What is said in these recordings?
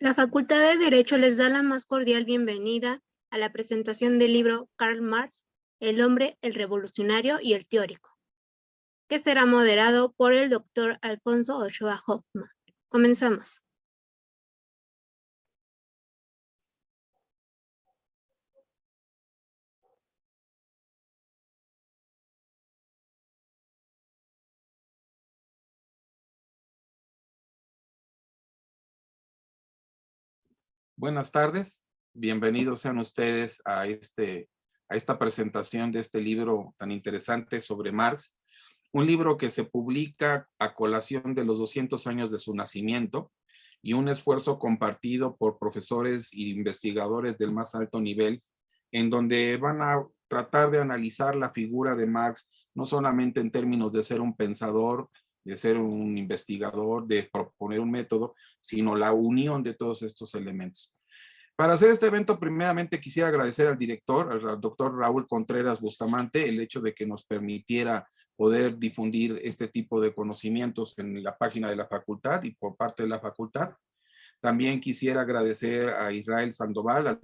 La Facultad de Derecho les da la más cordial bienvenida a la presentación del libro Karl Marx, El hombre, el revolucionario y el teórico, que será moderado por el doctor Alfonso Ochoa Hoffman. Comenzamos. Buenas tardes, bienvenidos sean ustedes a esta presentación de este libro tan interesante sobre Marx, un libro que se publica a colación de los 200 años de su nacimiento y un esfuerzo compartido por profesores e investigadores del más alto nivel, en donde van a tratar de analizar la figura de Marx, no solamente en términos de ser un pensador, de ser un investigador, de proponer un método, sino la unión de todos estos elementos. Para hacer este evento, primeramente quisiera agradecer al director, al doctor Raúl Contreras Bustamante, el hecho de que nos permitiera poder difundir este tipo de conocimientos en la página de la facultad y por parte de la facultad. También quisiera agradecer a Israel Sandoval,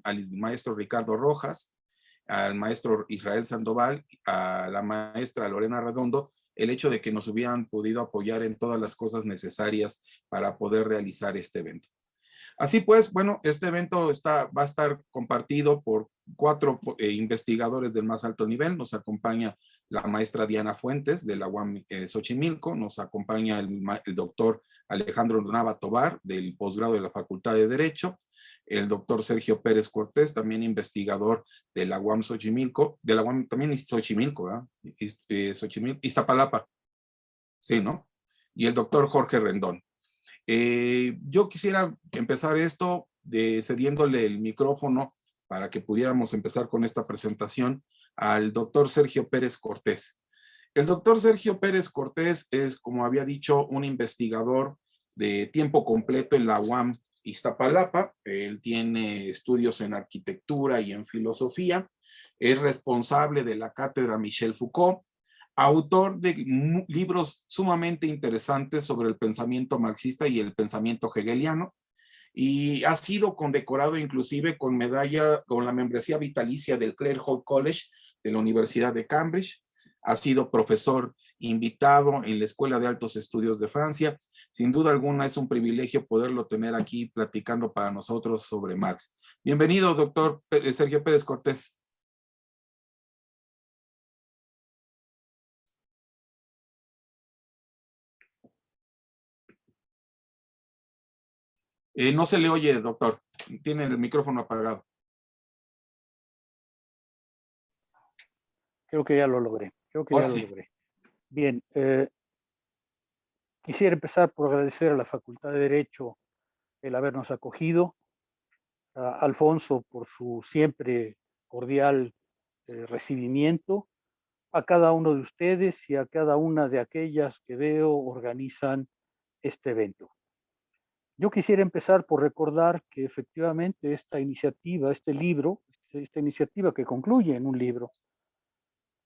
al maestro Ricardo Rojas, al maestro Israel Sandoval, a la maestra Lorena Redondo, el hecho de que nos hubieran podido apoyar en todas las cosas necesarias para poder realizar este evento. Así pues, bueno, este evento va a estar compartido por 4 investigadores del más alto nivel. Nos acompaña la maestra Diana Fuentes de la UAM Xochimilco, nos acompaña el doctor Alejandro Nava Tobar del posgrado de la Facultad de Derecho, el doctor Sergio Pérez Cortés, también investigador de la UAM Xochimilco, de la UAM también Xochimilco, ¿verdad? Xochimilco, Iztapalapa, sí, ¿no? Y el doctor Jorge Rendón. Yo quisiera empezar esto cediéndole el micrófono para que pudiéramos empezar con esta presentación al doctor Sergio Pérez Cortés. El doctor Sergio Pérez Cortés es, como había dicho, un investigador de tiempo completo en la UAM Iztapalapa. Él tiene estudios en arquitectura y en filosofía. Es responsable de la cátedra Michel Foucault, autor de libros sumamente interesantes sobre el pensamiento marxista y el pensamiento hegeliano, y ha sido condecorado inclusive con medalla, con la membresía vitalicia del Clare Hall College de la Universidad de Cambridge. Ha sido profesor invitado en la Escuela de Altos Estudios de Francia. Sin duda alguna es un privilegio poderlo tener aquí platicando para nosotros sobre Marx. Bienvenido, doctor Sergio Pérez Cortés. No se le oye, doctor. Tiene el micrófono apagado. Creo que ya lo logré. Bien, quisiera empezar por agradecer a la Facultad de Derecho el habernos acogido, a Alfonso por su siempre cordial recibimiento, a cada uno de ustedes y a cada una de aquellas que veo organizan este evento. Yo quisiera empezar por recordar que efectivamente esta iniciativa, este libro, esta iniciativa que concluye en un libro,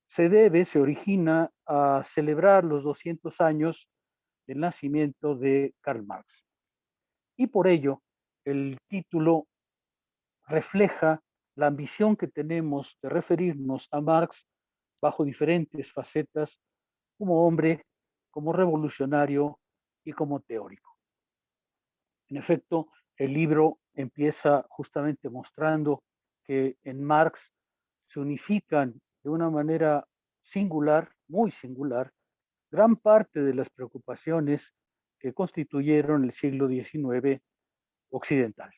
se origina a celebrar los 200 años del nacimiento de Karl Marx. Y por ello, el título refleja la ambición que tenemos de referirnos a Marx bajo diferentes facetas, como hombre, como revolucionario y como teórico. En efecto, el libro empieza justamente mostrando que en Marx se unifican de una manera singular, muy singular, gran parte de las preocupaciones que constituyeron el siglo XIX occidental.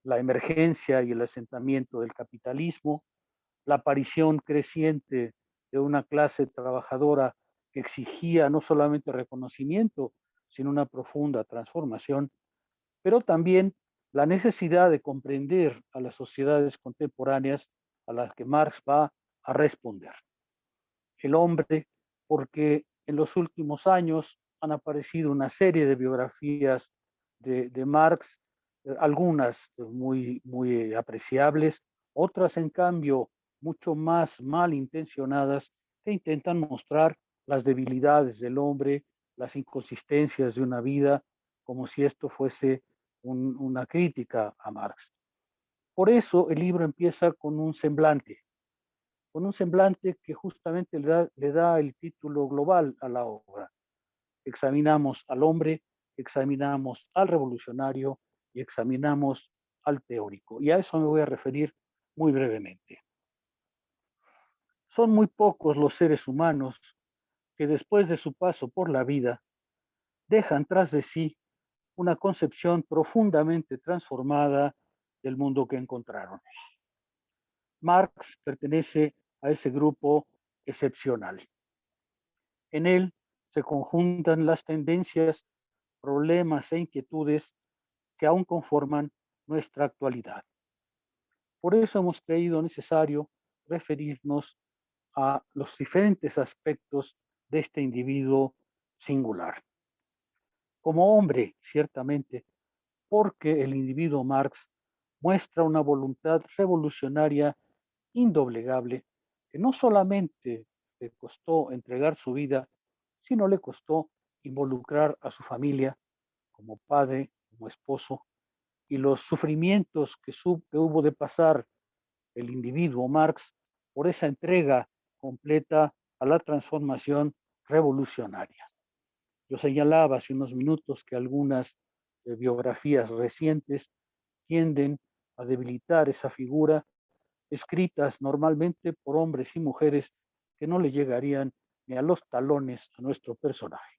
La emergencia y el asentamiento del capitalismo, la aparición creciente de una clase trabajadora que exigía no solamente reconocimiento, sino una profunda transformación, pero también la necesidad de comprender a las sociedades contemporáneas a las que Marx va a responder. El hombre, porque en los últimos años han aparecido una serie de biografías de Marx, algunas muy apreciables, otras en cambio mucho más malintencionadas, que intentan mostrar las debilidades del hombre, las inconsistencias de una vida, como si esto fuese una crítica a Marx. Por eso el libro empieza con un semblante que justamente le da el título global a la obra. Examinamos al hombre, examinamos al revolucionario y examinamos al teórico. Y a eso me voy a referir muy brevemente. Son muy pocos los seres humanos que después de su paso por la vida dejan tras de sí una concepción profundamente transformada del mundo que encontraron. Marx pertenece a ese grupo excepcional. En él se conjuntan las tendencias, problemas e inquietudes que aún conforman nuestra actualidad. Por eso hemos creído necesario referirnos a los diferentes aspectos de este individuo singular. Como hombre, ciertamente, porque el individuo Marx muestra una voluntad revolucionaria indoblegable que no solamente le costó entregar su vida, sino le costó involucrar a su familia como padre, como esposo, y los sufrimientos que hubo de pasar el individuo Marx por esa entrega completa a la transformación revolucionaria. Yo señalaba hace unos minutos que algunas biografías recientes tienden a debilitar esa figura, escritas normalmente por hombres y mujeres que no le llegarían ni a los talones a nuestro personaje.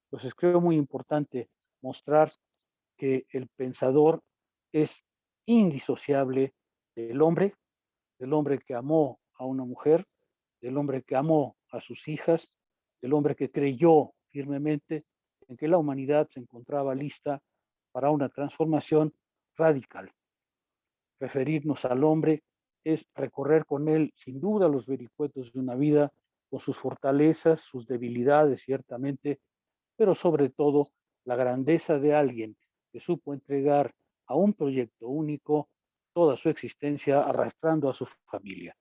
Entonces creo muy importante mostrar que el pensador es indisociable del hombre que amó a una mujer, del hombre que amó a sus hijas, del hombre que creyó firmemente en que la humanidad se encontraba lista para una transformación radical. Referirnos al hombre es recorrer con él, sin duda, los vericuetos de una vida, con sus fortalezas, sus debilidades, ciertamente, pero sobre todo la grandeza de alguien que supo entregar a un proyecto único toda su existencia, arrastrando a su familia.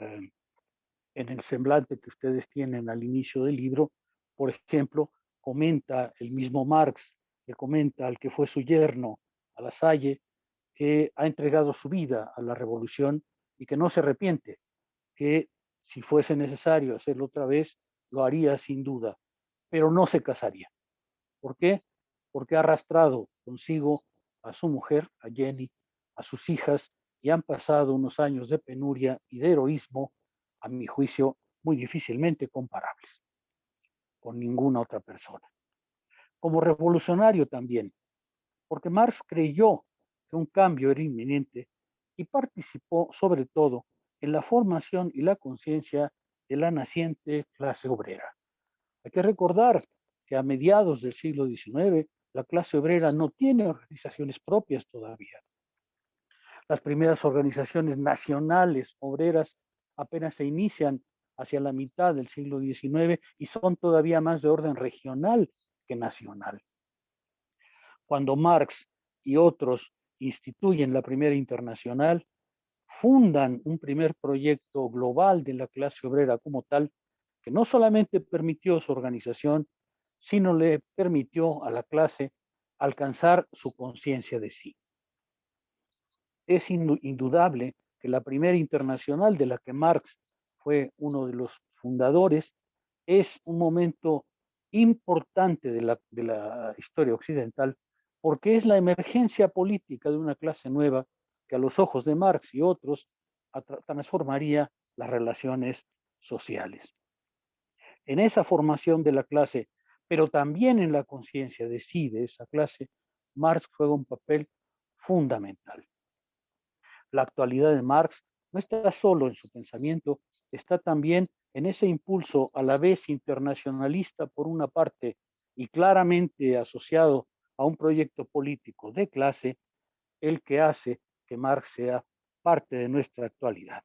En el semblante que ustedes tienen al inicio del libro, por ejemplo, comenta el mismo Marx, le comenta al que fue su yerno, a La Salle, que ha entregado su vida a la revolución y que no se arrepiente, que si fuese necesario hacerlo otra vez, lo haría sin duda, pero no se casaría. ¿Por qué? Porque ha arrastrado consigo a su mujer, a Jenny, a sus hijas, y han pasado unos años de penuria y de heroísmo, a mi juicio, muy difícilmente comparables con ninguna otra persona. Como revolucionario también, porque Marx creyó que un cambio era inminente y participó sobre todo en la formación y la conciencia de la naciente clase obrera. Hay que recordar que a mediados del siglo XIX la clase obrera no tiene organizaciones propias todavía. Las primeras organizaciones nacionales obreras apenas se inician hacia la mitad del siglo XIX y son todavía más de orden regional que nacional. Cuando Marx y otros instituyen la primera internacional, fundan un primer proyecto global de la clase obrera como tal, que no solamente permitió su organización, sino le permitió a la clase alcanzar su conciencia de sí. Es indudable que la primera internacional de la que Marx fue uno de los fundadores es un momento importante de la historia occidental porque es la emergencia política de una clase nueva que a los ojos de Marx y otros transformaría las relaciones sociales. En esa formación de la clase, pero también en la conciencia de sí de esa clase, Marx juega un papel fundamental. La actualidad de Marx no está solo en su pensamiento, está también en ese impulso a la vez internacionalista por una parte y claramente asociado a un proyecto político de clase, el que hace que Marx sea parte de nuestra actualidad.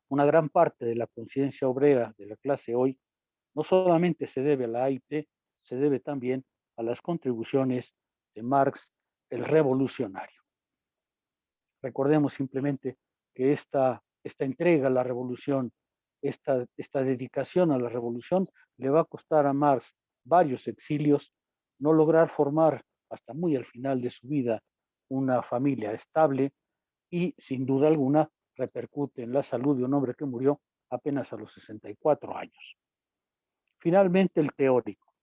Una gran parte de la conciencia obrera de la clase hoy no solamente se debe a la AIT, se debe también a las contribuciones de Marx, el revolucionario. Recordemos simplemente que esta entrega a la revolución, esta dedicación a la revolución, le va a costar a Marx varios exilios, no lograr formar hasta muy al final de su vida una familia estable y sin duda alguna repercute en la salud de un hombre que murió apenas a los 64 años. Finalmente, el teórico,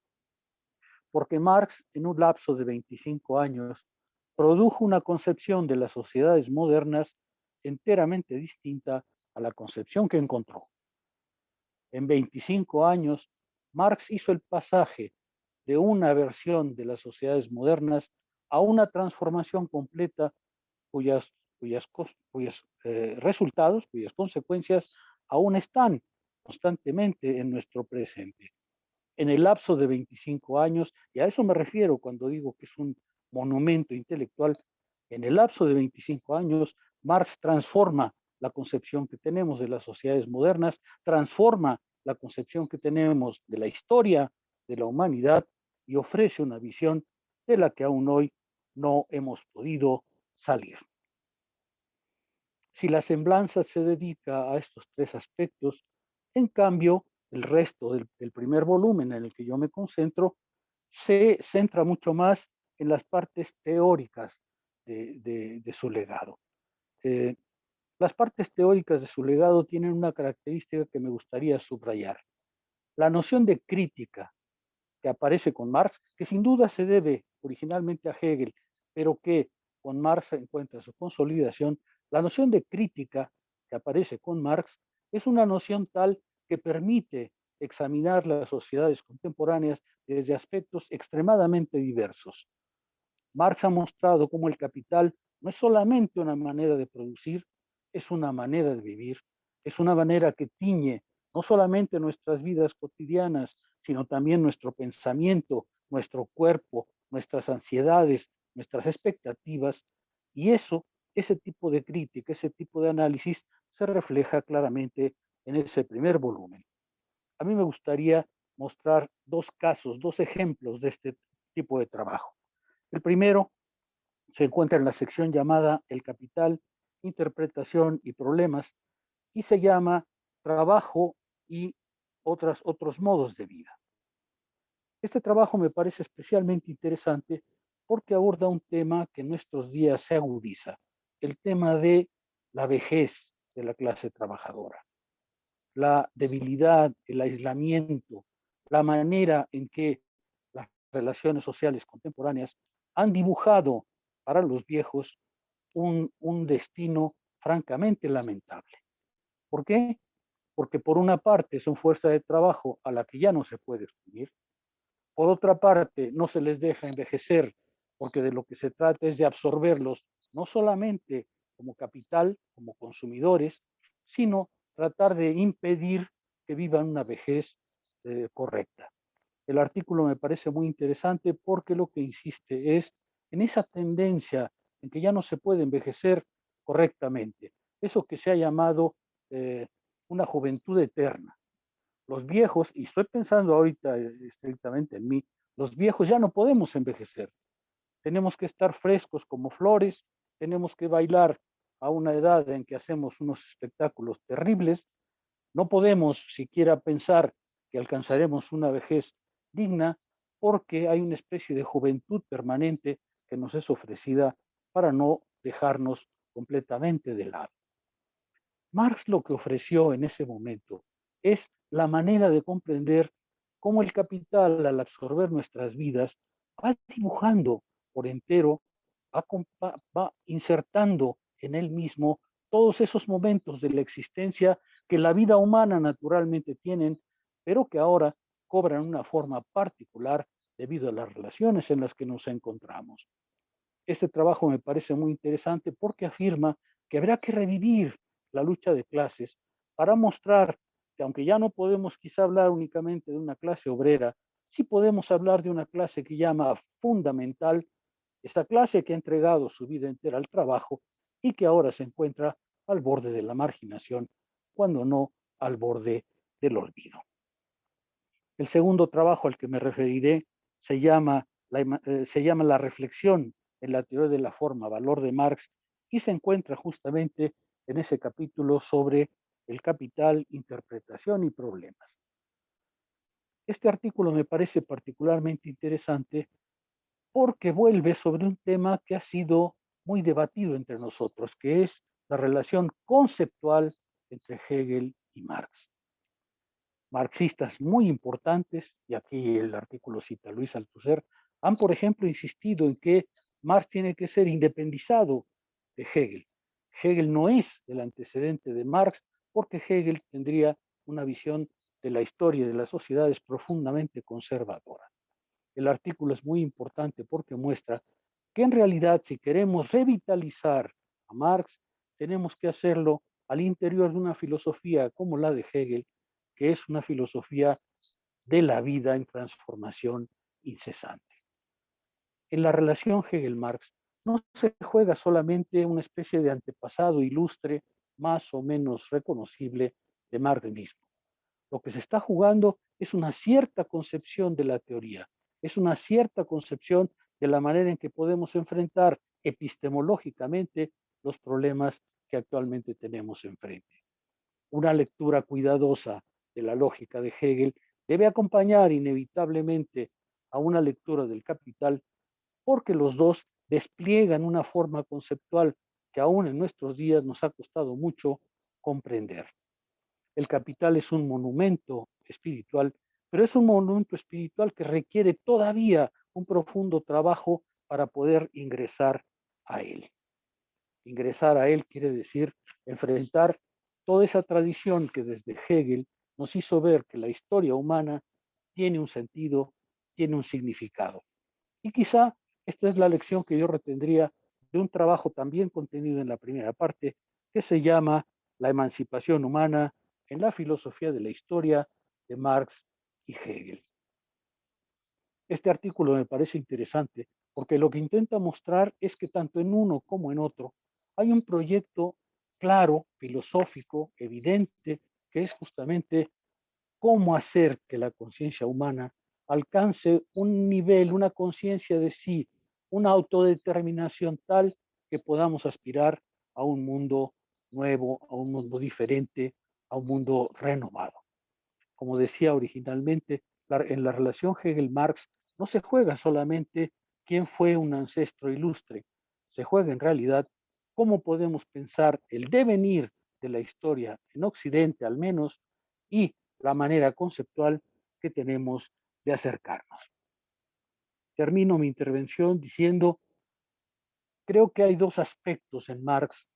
porque Marx en un lapso de 25 años produjo una concepción de las sociedades modernas enteramente distinta a la concepción que encontró. En 25 años, Marx hizo el pasaje de una versión de las sociedades modernas a una transformación completa cuyos resultados, cuyas consecuencias aún están constantemente en nuestro presente. En el lapso de 25 años, y a eso me refiero cuando digo que es un monumento intelectual, en el lapso de 25 años, Marx transforma la concepción que tenemos de las sociedades modernas, transforma la concepción que tenemos de la historia de la humanidad y ofrece una visión de la que aún hoy no hemos podido salir. Si la semblanza se dedica a estos tres aspectos, en cambio, el resto del primer volumen en el que yo me concentro se centra mucho más en las partes teóricas de su legado. Las partes teóricas de su legado tienen una característica que me gustaría subrayar. La noción de crítica que aparece con Marx, que sin duda se debe originalmente a Hegel, pero que con Marx encuentra su consolidación, la noción de crítica que aparece con Marx es una noción tal que permite examinar las sociedades contemporáneas desde aspectos extremadamente diversos. Marx ha mostrado cómo el capital no es solamente una manera de producir, es una manera de vivir, es una manera que tiñe no solamente nuestras vidas cotidianas, sino también nuestro pensamiento, nuestro cuerpo, nuestras ansiedades, nuestras expectativas, y ese tipo de crítica, ese tipo de análisis se refleja claramente en ese primer volumen. A mí me gustaría mostrar dos casos, dos ejemplos de este tipo de trabajo. El primero se encuentra en la sección llamada El Capital, Interpretación y Problemas, y se llama Trabajo y otros modos de vida. Este trabajo me parece especialmente interesante porque aborda un tema que en nuestros días se agudiza, el tema de la vejez de la clase trabajadora, la debilidad, el aislamiento, la manera en que las relaciones sociales contemporáneas han dibujado para los viejos un destino francamente lamentable. ¿Por qué? Porque por una parte son fuerza de trabajo a la que ya no se puede excluir, por otra parte no se les deja envejecer porque de lo que se trata es de absorberlos no solamente como capital, como consumidores, sino tratar de impedir que vivan una vejez correcta. El artículo me parece muy interesante porque lo que insiste es en esa tendencia en que ya no se puede envejecer correctamente, eso que se ha llamado una juventud eterna. Los viejos, y estoy pensando ahorita estrictamente en mí, los viejos ya no podemos envejecer. Tenemos que estar frescos como flores, tenemos que bailar a una edad en que hacemos unos espectáculos terribles, no podemos siquiera pensar que alcanzaremos una vejez digna porque hay una especie de juventud permanente que nos es ofrecida para no dejarnos completamente de lado. Marx lo que ofreció en ese momento es la manera de comprender cómo el capital, al absorber nuestras vidas, va dibujando por entero, va insertando en él mismo todos esos momentos de la existencia que la vida humana naturalmente tienen, pero que ahora cobran una forma particular debido a las relaciones en las que nos encontramos. Este trabajo me parece muy interesante porque afirma que habrá que revivir la lucha de clases para mostrar que aunque ya no podemos quizá hablar únicamente de una clase obrera, sí podemos hablar de una clase que llama fundamental, esta clase que ha entregado su vida entera al trabajo y que ahora se encuentra al borde de la marginación, cuando no al borde del olvido. El segundo trabajo al que me referiré se llama La reflexión en la teoría de la forma, valor de Marx, y se encuentra justamente en ese capítulo sobre el capital, interpretación y problemas. Este artículo me parece particularmente interesante porque vuelve sobre un tema que ha sido muy debatido entre nosotros, que es la relación conceptual entre Hegel y Marx. Marxistas muy importantes, y aquí el artículo cita a Luis Althusser, han, por ejemplo, insistido en que Marx tiene que ser independizado de Hegel. Hegel no es el antecedente de Marx porque Hegel tendría una visión de la historia y de las sociedades profundamente conservadora. El artículo es muy importante porque muestra que en realidad si queremos revitalizar a Marx, tenemos que hacerlo al interior de una filosofía como la de Hegel, que es una filosofía de la vida en transformación incesante. En la relación Hegel-Marx no se juega solamente una especie de antepasado ilustre más o menos reconocible de Marx mismo. Lo que se está jugando es una cierta concepción de la teoría, es una cierta concepción de la manera en que podemos enfrentar epistemológicamente los problemas que actualmente tenemos enfrente. Una lectura cuidadosa de la lógica de Hegel debe acompañar inevitablemente a una lectura del Capital porque los dos despliegan una forma conceptual que aún en nuestros días nos ha costado mucho comprender. El Capital es un monumento espiritual, pero es un monumento espiritual que requiere todavía un profundo trabajo para poder ingresar a él. Ingresar a él quiere decir enfrentar toda esa tradición que desde Hegel nos hizo ver que la historia humana tiene un sentido, tiene un significado. Y quizá esta es la lección que yo retendría de un trabajo también contenido en la primera parte, que se llama La emancipación humana en la filosofía de la historia de Marx y Hegel. Este artículo me parece interesante porque lo que intenta mostrar es que tanto en uno como en otro hay un proyecto claro, filosófico, evidente, que es justamente cómo hacer que la conciencia humana alcance un nivel, una conciencia de sí, una autodeterminación tal que podamos aspirar a un mundo nuevo, a un mundo diferente, a un mundo renovado. Como decía originalmente, en la relación Hegel-Marx no se juega solamente quién fue un ancestro ilustre, se juega en realidad cómo podemos pensar el devenir de la historia en Occidente al menos y la manera conceptual que tenemos de acercarnos. Termino mi intervención diciendo, creo que hay dos aspectos en Marx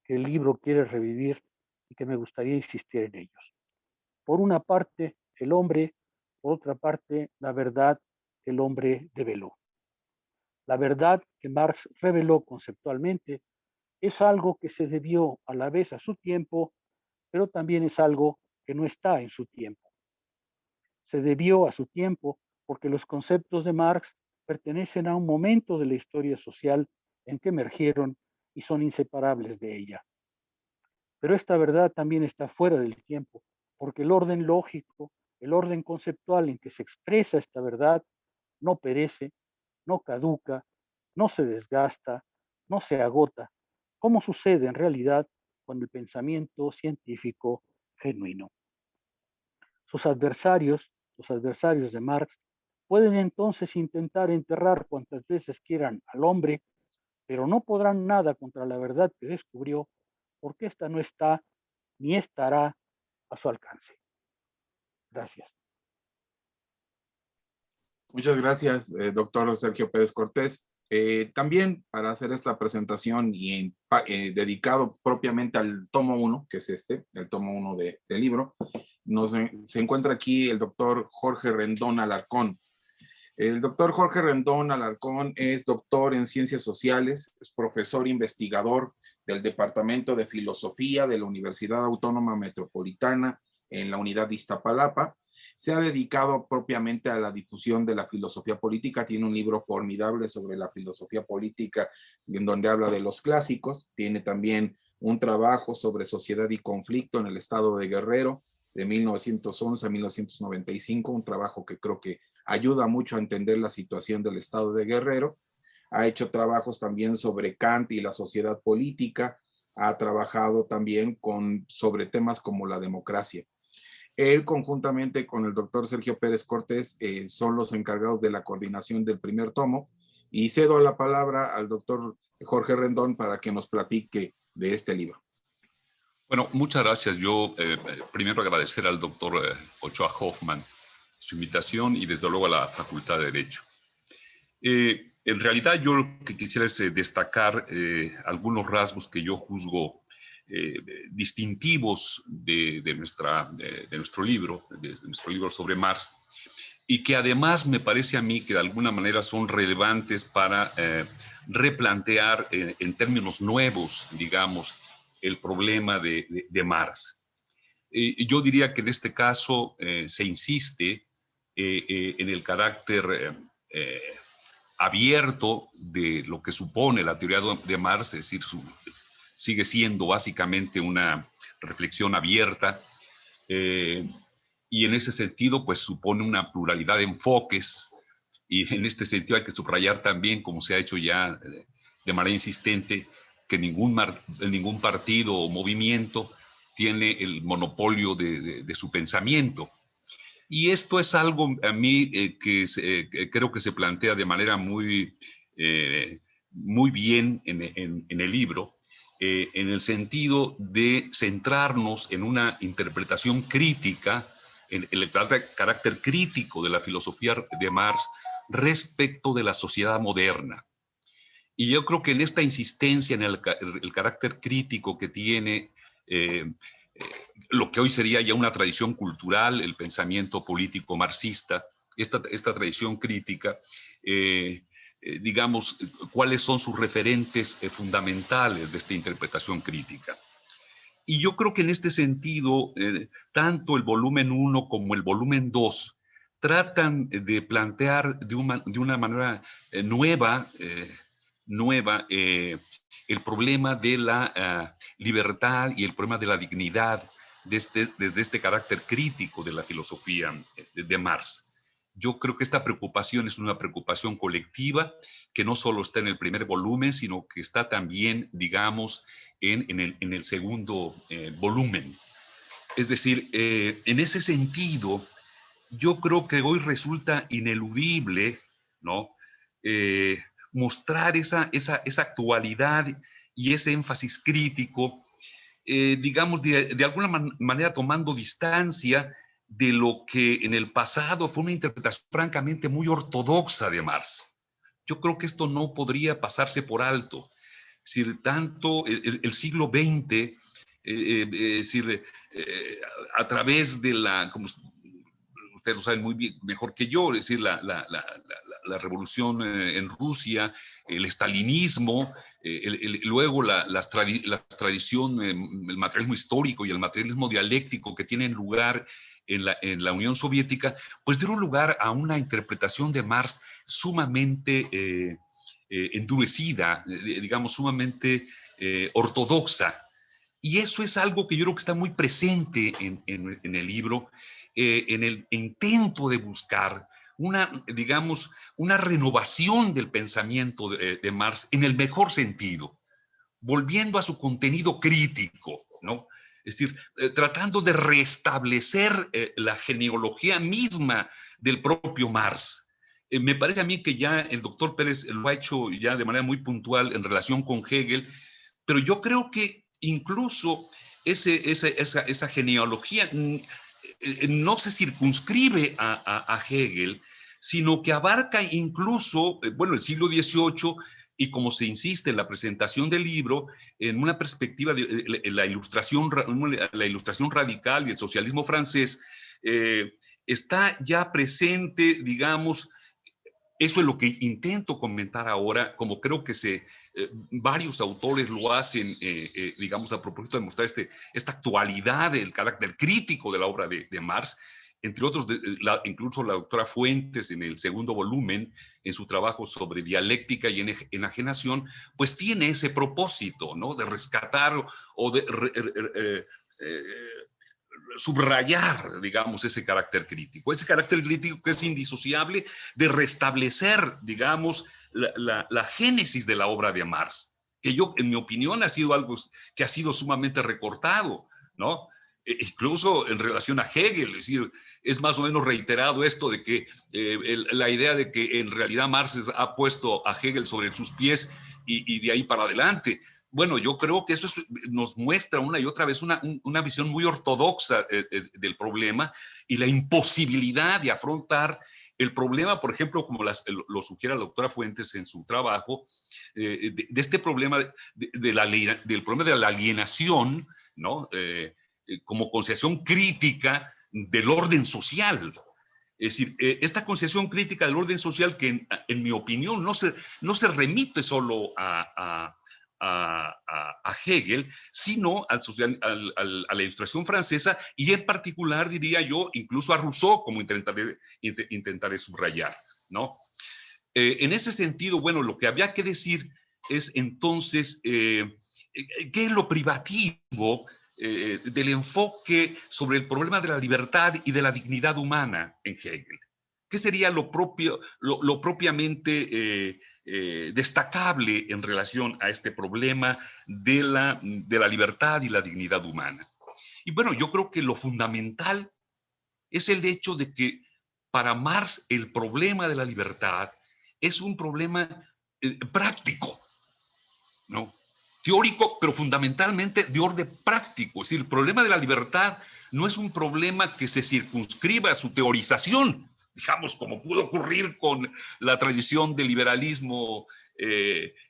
que el libro quiere revivir y que me gustaría insistir en ellos. Por una parte, el hombre, por otra parte, la verdad que el hombre develó. La verdad que Marx reveló conceptualmente es algo que se debió a la vez a su tiempo, pero también es algo que no está en su tiempo. Se debió a su tiempo porque los conceptos de Marx pertenecen a un momento de la historia social en que emergieron y son inseparables de ella. Pero esta verdad también está fuera del tiempo, porque el orden lógico, el orden conceptual en que se expresa esta verdad, no perece, no caduca, no se desgasta, no se agota, como sucede en realidad con el pensamiento científico genuino. Sus adversarios, los adversarios de Marx, pueden entonces intentar enterrar cuantas veces quieran al hombre, pero no podrán nada contra la verdad que descubrió, porque esta no está ni estará a su alcance. Gracias. Muchas gracias, doctor Sergio Pérez Cortés. También para hacer esta presentación y dedicado propiamente al tomo 1, que es el tomo 1 del libro, se encuentra aquí el doctor Jorge Rendón Alarcón. El doctor Jorge Rendón Alarcón es doctor en Ciencias Sociales, es profesor investigador del Departamento de Filosofía de la Universidad Autónoma Metropolitana en la unidad de Iztapalapa. Se ha dedicado propiamente a la difusión de la filosofía política. Tiene un libro formidable sobre la filosofía política en donde habla de los clásicos. Tiene también un trabajo sobre sociedad y conflicto en el estado de Guerrero de 1911 a 1995, un trabajo que creo que ayuda mucho a entender la situación del estado de Guerrero. Ha hecho trabajos también sobre Kant y la sociedad política. Ha trabajado también sobre temas como la democracia. Él, conjuntamente con el doctor Sergio Pérez Cortés, son los encargados de la coordinación del primer tomo Y cedo la palabra al doctor Jorge Rendón para que nos platique de este libro. Bueno, muchas gracias. Yo primero agradecer al doctor Ochoa Hoffman su invitación y desde luego a la Facultad de Derecho. En realidad yo lo que quisiera es destacar algunos rasgos que yo juzgo distintivos de nuestro libro sobre Marx, y que además me parece a mí que de alguna manera son relevantes para replantear en términos nuevos, digamos, el problema de Marx. Yo diría que en este caso se insiste en el carácter abierto de lo que supone la teoría de Marx, es decir, sigue siendo básicamente una reflexión abierta, y en ese sentido pues supone una pluralidad de enfoques, y en este sentido hay que subrayar también, como se ha hecho ya de manera insistente, que ningún partido o movimiento tiene el monopolio de su pensamiento. Y esto es algo a mí que creo que se plantea de manera muy bien en el libro, en el sentido de centrarnos en una interpretación crítica, en el carácter crítico de la filosofía de Marx respecto de la sociedad moderna. Y yo creo que en esta insistencia en el carácter crítico que tiene lo que hoy sería ya una tradición cultural, el pensamiento político marxista, esta tradición crítica, digamos, cuáles son sus referentes fundamentales de esta interpretación crítica. Y yo creo que en este sentido, tanto el volumen 1 como el volumen 2 tratan de plantear de una manera nueva el problema de la libertad y el problema de la dignidad desde este carácter crítico de la filosofía de Marx. Yo creo que esta preocupación es una preocupación colectiva que no solo está en el primer volumen, sino que está también, digamos, en el segundo volumen. Es decir, en ese sentido, yo creo que hoy resulta ineludible, ¿no? Mostrar esa actualidad y ese énfasis crítico, digamos, de alguna manera tomando distancia de lo que en el pasado fue una interpretación francamente muy ortodoxa de Marx. Yo creo que esto no podría pasarse por alto. Es decir, tanto el siglo XX, es decir, a través de como ustedes lo saben muy bien, mejor que yo, es decir, la revolución en Rusia, el estalinismo, luego la tradición, el materialismo histórico y el materialismo dialéctico que tienen lugar en la Unión Soviética, pues dieron lugar a una interpretación de Marx sumamente endurecida, digamos, sumamente ortodoxa. Y eso es algo que yo creo que está muy presente en el libro, en el intento de buscar digamos, una renovación del pensamiento de Marx en el mejor sentido, volviendo a su contenido crítico, ¿no? Es decir, tratando de restablecer la genealogía misma del propio Marx. Me parece a mí que ya el doctor Pérez lo ha hecho ya de manera muy puntual en relación con Hegel, pero yo creo que incluso esa genealogía no se circunscribe a Hegel, sino que abarca incluso, bueno, el siglo XVIII, y como se insiste en la presentación del libro, en una perspectiva de la ilustración radical y el socialismo francés, está ya presente, digamos. Eso es lo que intento comentar ahora, como creo que varios autores lo hacen, digamos, a propósito de mostrar esta actualidad del carácter crítico de la obra de Marx. Entre otros, incluso la doctora Fuentes, en el segundo volumen, en su trabajo sobre dialéctica y enajenación, pues tiene ese propósito, ¿no? De rescatar o de subrayar, digamos, ese carácter crítico que es indisociable de restablecer, digamos, la génesis de la obra de Marx, que yo, en mi opinión, ha sido algo que ha sido sumamente recortado, ¿no? incluso en relación a Hegel, es decir, es más o menos reiterado esto de que la idea de que en realidad Marx ha puesto a Hegel sobre sus pies y de ahí para adelante. Bueno, yo creo que eso nos muestra una y otra vez una visión muy ortodoxa del problema y la imposibilidad de afrontar el problema, por ejemplo, como lo sugiere la doctora Fuentes en su trabajo, de este problema del problema de la alienación, ¿no? Como consideración crítica del orden social. Es decir, esta consideración crítica del orden social que, en mi opinión, no se remite solo a Hegel, sino a la Ilustración francesa y en particular, diría yo, incluso a Rousseau, como intentaré subrayar, ¿no? En ese sentido, bueno, lo que había que decir es entonces, ¿qué es lo privativo del enfoque sobre el problema de la libertad y de la dignidad humana en Hegel? ¿Qué sería lo propiamente destacable en relación a este problema de la libertad y la dignidad humana? Y bueno, yo creo que lo fundamental es el hecho de que para Marx el problema de la libertad es un problema práctico, ¿no? Teórico, pero fundamentalmente de orden práctico. Es decir, el problema de la libertad no es un problema que se circunscriba a su teorización, digamos, como pudo ocurrir con la tradición del liberalismo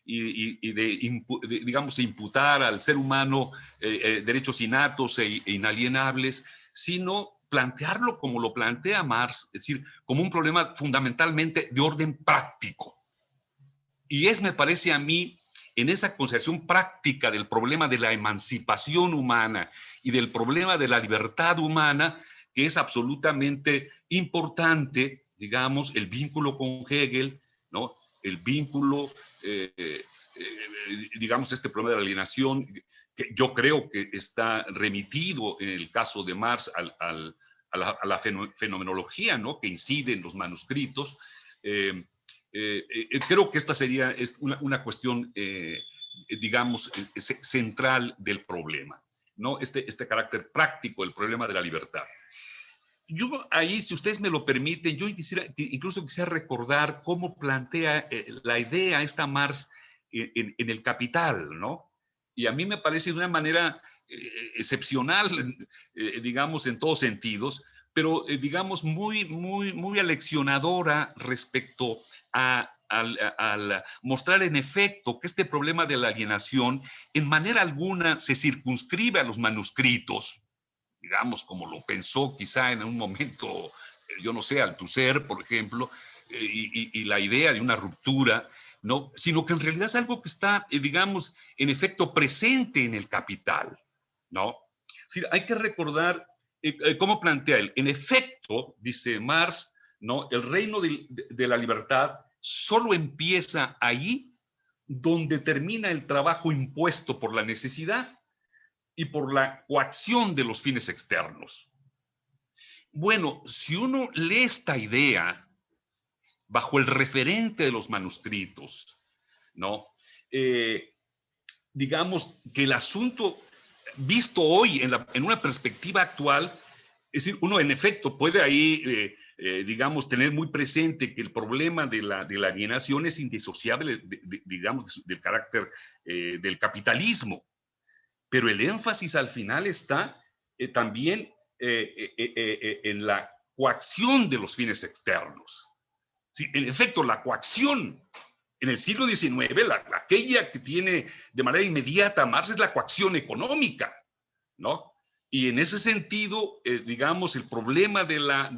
digamos, imputar al ser humano derechos innatos e inalienables, sino plantearlo como lo plantea Marx, es decir, como un problema fundamentalmente de orden práctico. Y me parece a mí, en esa concepción práctica del problema de la emancipación humana y del problema de la libertad humana, que es absolutamente importante, digamos, el vínculo con Hegel, ¿no? El vínculo, digamos, este problema de la alienación, que yo creo que está remitido en el caso de Marx a la fenomenología, ¿no? Que incide en los manuscritos. Creo que esta es una cuestión, digamos, central del problema, ¿no? Este carácter práctico del problema de la libertad. Yo ahí, si ustedes me lo permiten, yo incluso quisiera recordar cómo plantea la idea esta Marx en El Capital, ¿no? Y a mí me parece de una manera excepcional, digamos, en todos sentidos, pero digamos muy aleccionadora respecto al mostrar en efecto que este problema de la alienación en manera alguna se circunscribe a los manuscritos, digamos, como lo pensó quizá en un momento, yo no sé, Althusser, por ejemplo, y la idea de una ruptura, ¿no? Sino que en realidad es algo que está, digamos, en efecto presente en El Capital, ¿no? Es decir, hay que recordar cómo plantea él. En efecto, dice Marx, ¿no? El reino de la libertad solo empieza ahí donde termina el trabajo impuesto por la necesidad y por la coacción de los fines externos. Bueno, si uno lee esta idea bajo el referente de los manuscritos, ¿no? Digamos que el asunto visto hoy en una perspectiva actual, es decir, uno en efecto puede ahí, digamos, tener muy presente que el problema de la alienación es indisociable, digamos, del carácter del capitalismo. Pero el énfasis al final está también en la coacción de los fines externos. Sí, en efecto, la coacción en el siglo XIX, aquella que tiene de manera inmediata Marx, es la coacción económica, ¿no? Y en ese sentido, digamos, el problema de la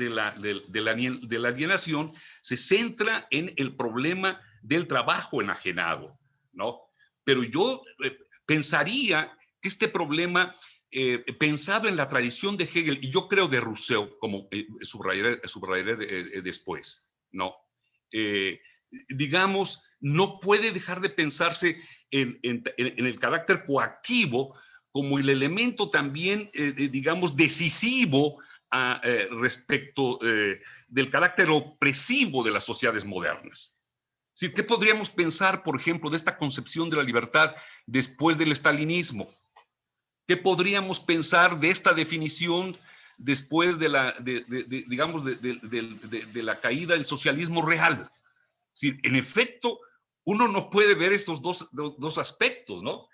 alienación se centra en el problema del trabajo enajenado, ¿no? Pero yo pensaría que este problema, pensado en la tradición de Hegel, y yo creo de Rousseau, como subrayaré después, ¿no? Digamos, no puede dejar de pensarse en el carácter coactivo como el elemento también, digamos, decisivo respecto del carácter opresivo de las sociedades modernas. ¿Sí? ¿Qué podríamos pensar, por ejemplo, de esta concepción de la libertad después del estalinismo? ¿Qué podríamos pensar de esta definición después de la, digamos, de la caída del socialismo real? Sí, en efecto, uno no puede ver estos dos aspectos, ¿no?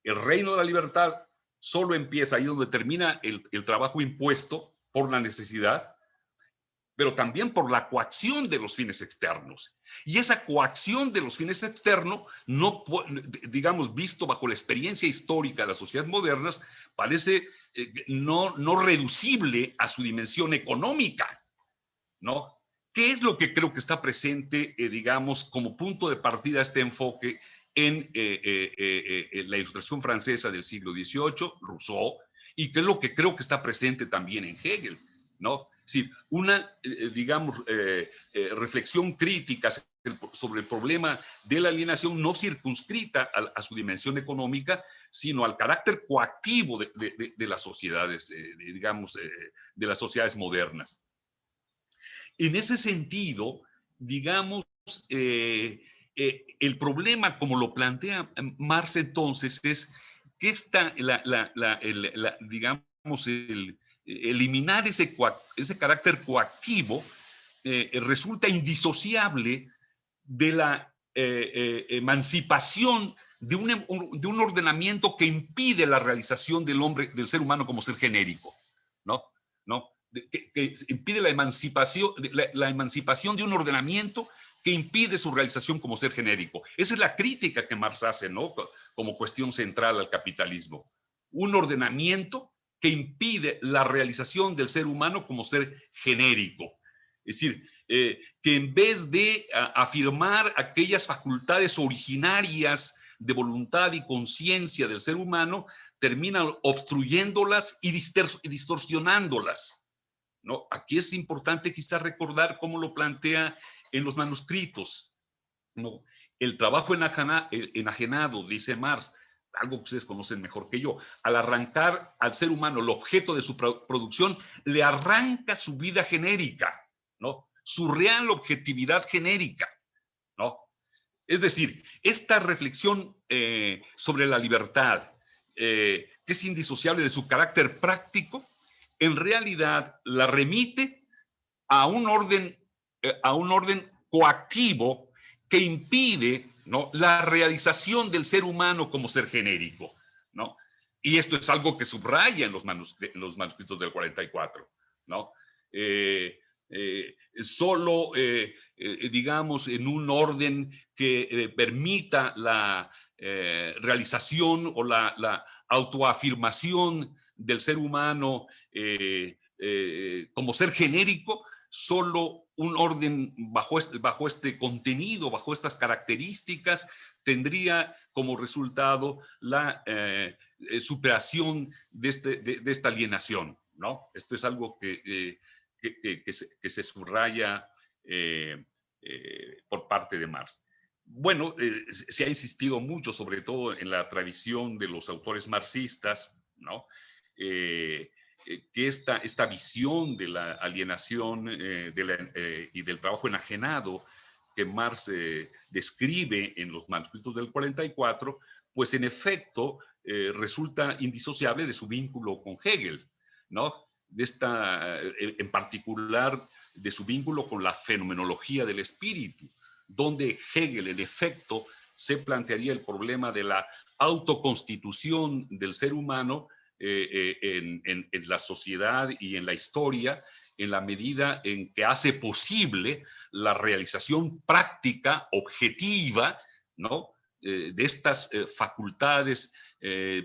El reino de la libertad solo empieza ahí donde termina el trabajo impuesto por la necesidad, pero también por la coacción de los fines externos. Y esa coacción de los fines externos, no, digamos, visto bajo la experiencia histórica de las sociedades modernas, parece no reducible a su dimensión económica, ¿no? ¿Qué es lo que creo que está presente, digamos, como punto de partida a este enfoque en la Ilustración francesa del siglo XVIII, Rousseau, y qué es lo que creo que está presente también en Hegel, ¿no? Es decir, una, digamos, reflexión crítica sobre el problema de la alienación no circunscrita a su dimensión económica, sino al carácter coactivo de las sociedades, digamos, de las sociedades modernas. En ese sentido, digamos, el problema, como lo plantea Marx entonces, es que digamos, eliminar ese carácter coactivo resulta indisociable de la emancipación de un ordenamiento que impide la realización del ser humano como ser genérico, ¿no? Que impide la emancipación de un ordenamiento que impide su realización como ser genérico. Esa es la crítica que Marx hace, ¿no? Como cuestión central al capitalismo. Un ordenamiento que impide la realización del ser humano como ser genérico. Es decir, que en vez de afirmar aquellas facultades originarias de voluntad y conciencia del ser humano, termina obstruyéndolas y distorsionándolas, ¿no? Aquí es importante quizás recordar cómo lo plantea en los manuscritos, ¿no? El trabajo enajenado, dice Marx, algo que ustedes conocen mejor que yo, al arrancar al ser humano el objeto de su producción, le arranca su vida genérica, ¿no? Su real objetividad genérica, ¿no? Es decir, esta reflexión sobre la libertad, que es indisociable de su carácter práctico, en realidad la remite a un orden coactivo que impide, ¿no?, la realización del ser humano como ser genérico, ¿no? Y esto es algo que subraya en los manuscritos del 44, ¿no? Solo, digamos, en un orden que permita la realización o la autoafirmación del ser humano como ser genérico, solo un orden bajo este contenido, bajo estas características, tendría como resultado la superación de esta alienación, ¿no? Esto es algo que se subraya por parte de Marx. Bueno, se ha insistido mucho, sobre todo en la tradición de los autores marxistas, ¿no? Que esta visión de la alienación y del trabajo enajenado que Marx describe en los manuscritos del 44, pues en efecto resulta indisociable de su vínculo con Hegel, ¿no? En particular de su vínculo con la fenomenología del espíritu, donde Hegel en efecto se plantearía el problema de la autoconstitución del ser humano en la sociedad y en la historia, en la medida en que hace posible la realización práctica, objetiva, ¿no?, de estas facultades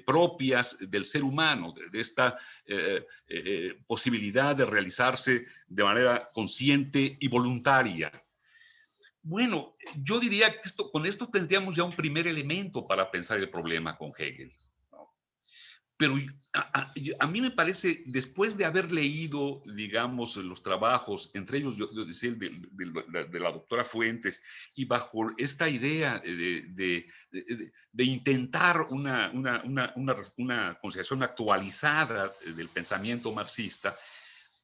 propias del ser humano, de esta posibilidad de realizarse de manera consciente y voluntaria. Bueno, yo diría que con esto tendríamos ya un primer elemento para pensar el problema con Hegel, ¿no? Pero a mí me parece, después de haber leído, digamos, los trabajos, entre ellos yo decía el de la doctora Fuentes, y bajo esta idea de intentar una consideración actualizada del pensamiento marxista,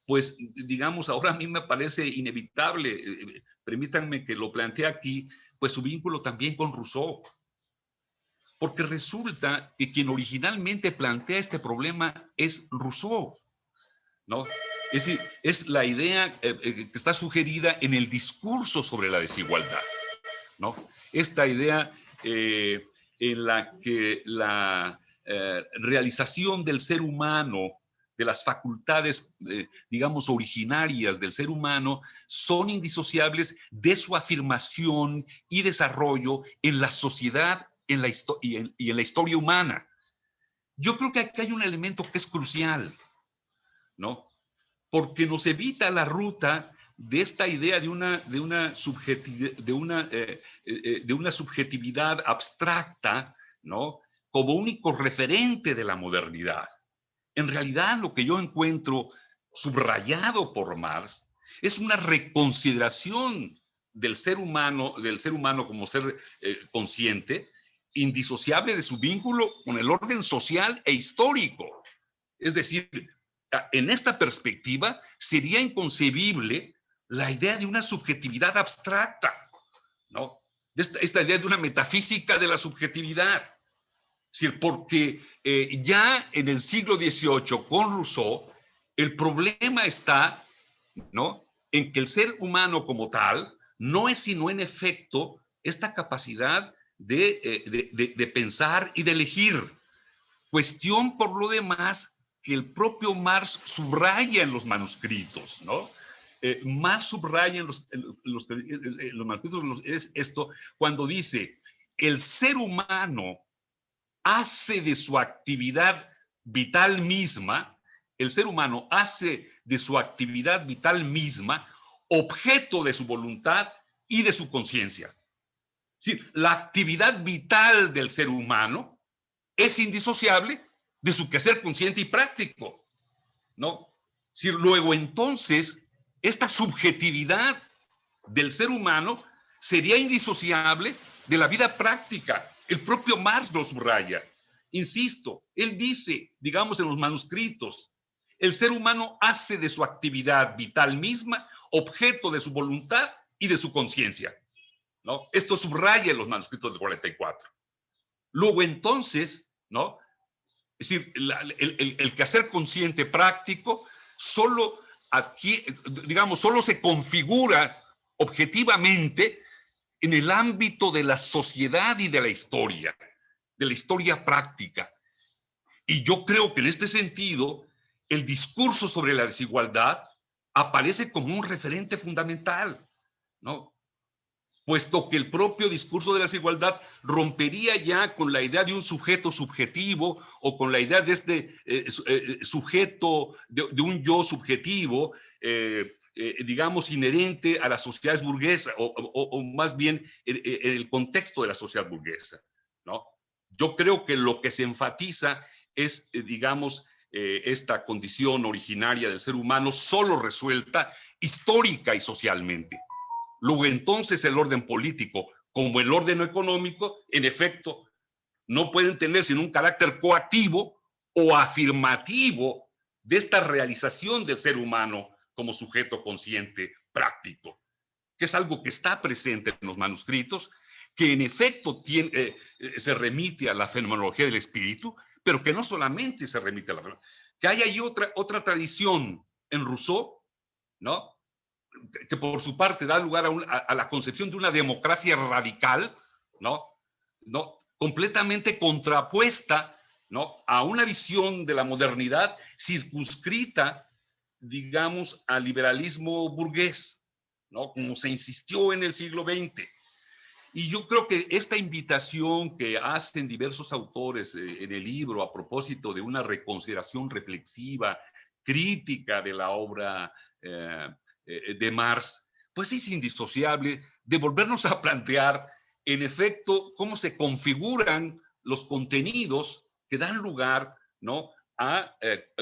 pues, digamos, ahora a mí me parece inevitable, permítanme que lo plantee aquí, pues su vínculo también con Rousseau. porque resulta que quien originalmente plantea este problema es Rousseau, ¿no? Es decir, es la idea que está sugerida en el discurso sobre la desigualdad, ¿no? Esta idea en la que la realización del ser humano, de las facultades, digamos, originarias del ser humano, son indisociables de su afirmación y desarrollo en la sociedad y en la historia humana. Yo creo que aquí hay un elemento que es crucial, ¿no? Porque nos evita la ruta de esta idea de una subjetividad abstracta, ¿no? Como único referente de la modernidad. En realidad, lo que yo encuentro subrayado por Marx es una reconsideración del ser humano como ser consciente, indisociable de su vínculo con el orden social e histórico. Es decir, en esta perspectiva sería inconcebible la idea de una subjetividad abstracta, ¿no? Esta idea de una metafísica de la subjetividad. Es decir, porque ya en el siglo XVIII con Rousseau, el problema está, ¿no?, en que el ser humano como tal no es sino en efecto esta capacidad de pensar y de elegir. Cuestión por lo demás que el propio Marx subraya en los manuscritos, ¿no? Marx subraya en los manuscritos es esto cuando dice: el ser humano hace de su actividad vital misma, el ser humano hace de su actividad vital misma objeto de su voluntad y de su conciencia. Es decir, la actividad vital del ser humano es indisociable de su quehacer consciente y práctico, ¿no? Es decir, luego entonces, esta subjetividad del ser humano sería indisociable de la vida práctica. El propio Marx lo subraya. Insisto, él dice, digamos en los manuscritos, el ser humano hace de su actividad vital misma objeto de su voluntad y de su conciencia, ¿no? Esto subraya en los manuscritos del 44. Luego entonces, ¿no?, es decir, el quehacer consciente práctico solo se configura objetivamente en el ámbito de la sociedad y de la historia práctica. Y yo creo que en este sentido, el discurso sobre la desigualdad aparece como un referente fundamental, ¿no? Puesto que el propio discurso de la desigualdad rompería ya con la idea de un sujeto subjetivo o con la idea de este sujeto, de un yo subjetivo, digamos, inherente a las sociedades burguesas, o más bien en el contexto de la sociedad burguesa, ¿no? Yo creo que lo que se enfatiza es, digamos, esta condición originaria del ser humano solo resuelta histórica y socialmente. Luego entonces el orden político como el orden económico, en efecto, no pueden tener sino un carácter coactivo o afirmativo de esta realización del ser humano como sujeto consciente práctico, que es algo que está presente en los manuscritos, que en efecto se remite a la fenomenología del espíritu, pero que no solamente se remite a la fenomenología, que hay ahí otra tradición en Rousseau, ¿no?, que por su parte da lugar a la concepción de una democracia radical, ¿no? Completamente contrapuesta, ¿no?, a una visión de la modernidad circunscrita, digamos, al liberalismo burgués, ¿no?, como se insistió en el siglo XX. Y yo creo que esta invitación que hacen diversos autores en el libro a propósito de una reconsideración reflexiva, crítica de la obra de Marx, pues es indisociable de volvernos a plantear, en efecto, cómo se configuran los contenidos que dan lugar, ¿no?, a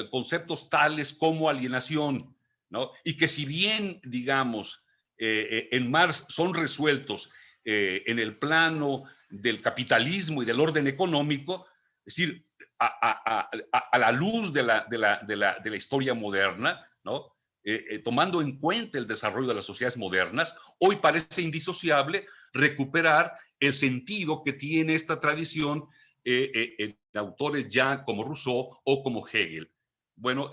conceptos tales como alienación, ¿no? Y que si bien, digamos, en Marx son resueltos en el plano del capitalismo y del orden económico, es decir, a la luz de la historia moderna, ¿no?, tomando en cuenta el desarrollo de las sociedades modernas, hoy parece indisociable recuperar el sentido que tiene esta tradición en autores ya como Rousseau o como Hegel. Bueno,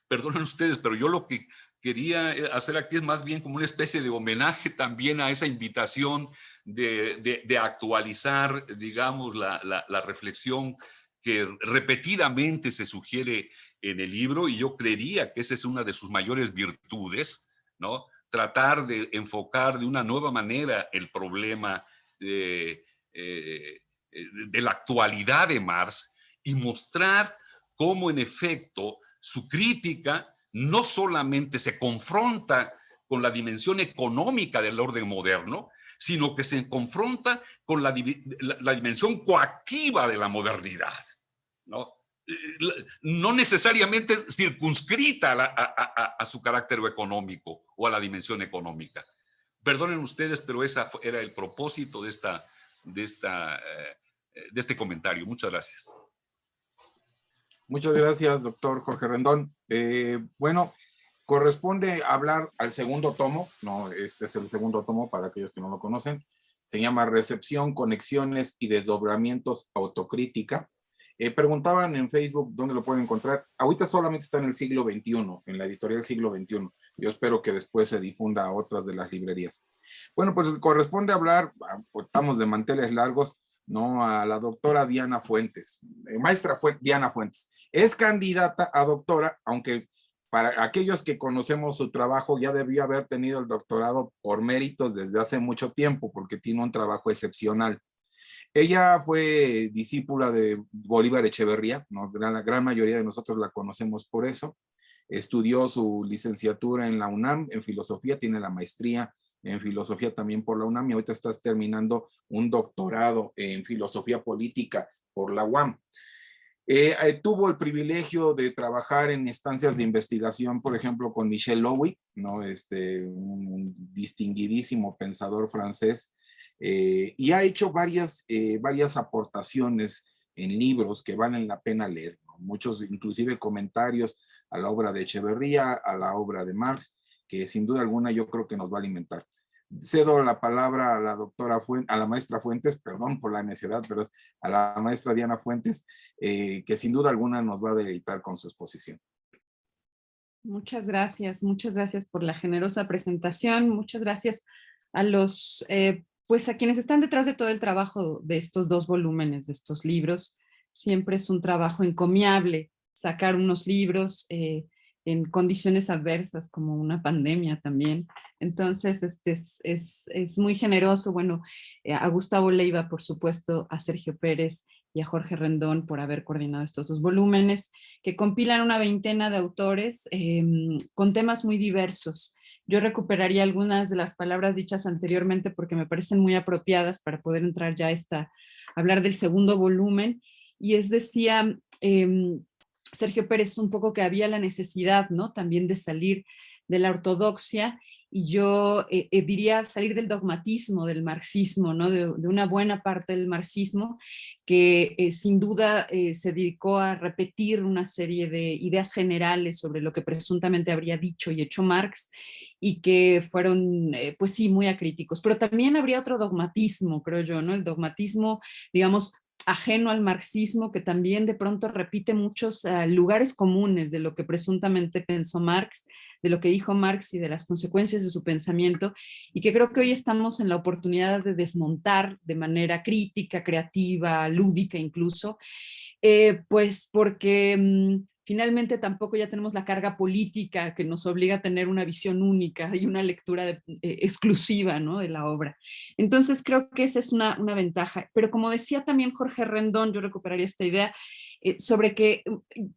perdonen ustedes, pero yo lo que quería hacer aquí es más bien como una especie de homenaje también a esa invitación de actualizar, digamos, la reflexión que repetidamente se sugiere en el libro, y yo creería que esa es una de sus mayores virtudes, ¿no? Tratar de enfocar de una nueva manera el problema de la actualidad de Marx y mostrar cómo en efecto su crítica no solamente se confronta con la dimensión económica del orden moderno, sino que se confronta con la dimensión coactiva de la modernidad, ¿no? No necesariamente circunscrita a su carácter económico o a la dimensión económica. Perdonen ustedes, pero ese era el propósito de este comentario. Muchas gracias. Muchas gracias, doctor Jorge Rendón. Bueno, corresponde hablar al segundo tomo, no, este es el segundo tomo para aquellos que no lo conocen. Se llama Recepción, Conexiones y Desdoblamientos, Autocrítica. Preguntaban en Facebook dónde lo pueden encontrar. Ahorita solamente está en el siglo XXI, en la editorial siglo XXI. Yo espero que después se difunda a otras de las librerías. Bueno, pues corresponde hablar, pues estamos de manteles largos, ¿no? A la doctora Diana Fuentes, maestra Diana Fuentes. Es candidata a doctora, aunque para aquellos que conocemos su trabajo ya debió haber tenido el doctorado por méritos desde hace mucho tiempo, porque tiene un trabajo excepcional. Ella fue discípula de Bolívar Echeverría, ¿no? La gran mayoría de nosotros la conocemos por eso. Estudió su licenciatura en la UNAM en filosofía, tiene la maestría en filosofía también por la UNAM y ahorita estás terminando un doctorado en filosofía política por la UAM. Tuvo el privilegio de trabajar en instancias de investigación, por ejemplo, con Michel Lowy, ¿no? Un distinguidísimo pensador francés, y ha hecho varias aportaciones en libros que valen la pena leer, ¿no? Muchos inclusive comentarios a la obra de Echeverría, a la obra de Marx, que sin duda alguna yo creo que nos va a alimentar. Cedo la palabra a la doctora Fuentes, a la maestra Fuentes, perdón por la necedad, pero es a la maestra Diana Fuentes, que sin duda alguna nos va a deleitar con su exposición. Muchas gracias por la generosa presentación, muchas gracias a los, pues a quienes están detrás de todo el trabajo de estos dos volúmenes, de estos libros. Siempre es un trabajo encomiable sacar unos libros en condiciones adversas como una pandemia también. Entonces, es muy generoso, bueno, a Gustavo Leiva, por supuesto, a Sergio Pérez y a Jorge Rendón por haber coordinado estos dos volúmenes, que compilan una veintena de autores con temas muy diversos. Yo recuperaría algunas de las palabras dichas anteriormente porque me parecen muy apropiadas para poder entrar ya a hablar del segundo volumen. Y decía Sergio Pérez un poco que había la necesidad, ¿no? También de salir de la ortodoxia, y yo diría salir del dogmatismo del marxismo, ¿no? De una buena parte del marxismo que sin duda se dedicó a repetir una serie de ideas generales sobre lo que presuntamente habría dicho y hecho Marx, y que fueron, pues sí, muy acríticos. Pero también habría otro dogmatismo, creo yo, ¿no? El dogmatismo, digamos, ajeno al marxismo, que también de pronto repite muchos lugares comunes de lo que presuntamente pensó Marx, de lo que dijo Marx y de las consecuencias de su pensamiento, y que creo que hoy estamos en la oportunidad de desmontar de manera crítica, creativa, lúdica incluso, pues porque finalmente tampoco ya tenemos la carga política que nos obliga a tener una visión única y una lectura exclusiva, ¿no? De la obra. Entonces creo que esa es una ventaja. Pero como decía también Jorge Rendón, yo recuperaría esta idea sobre que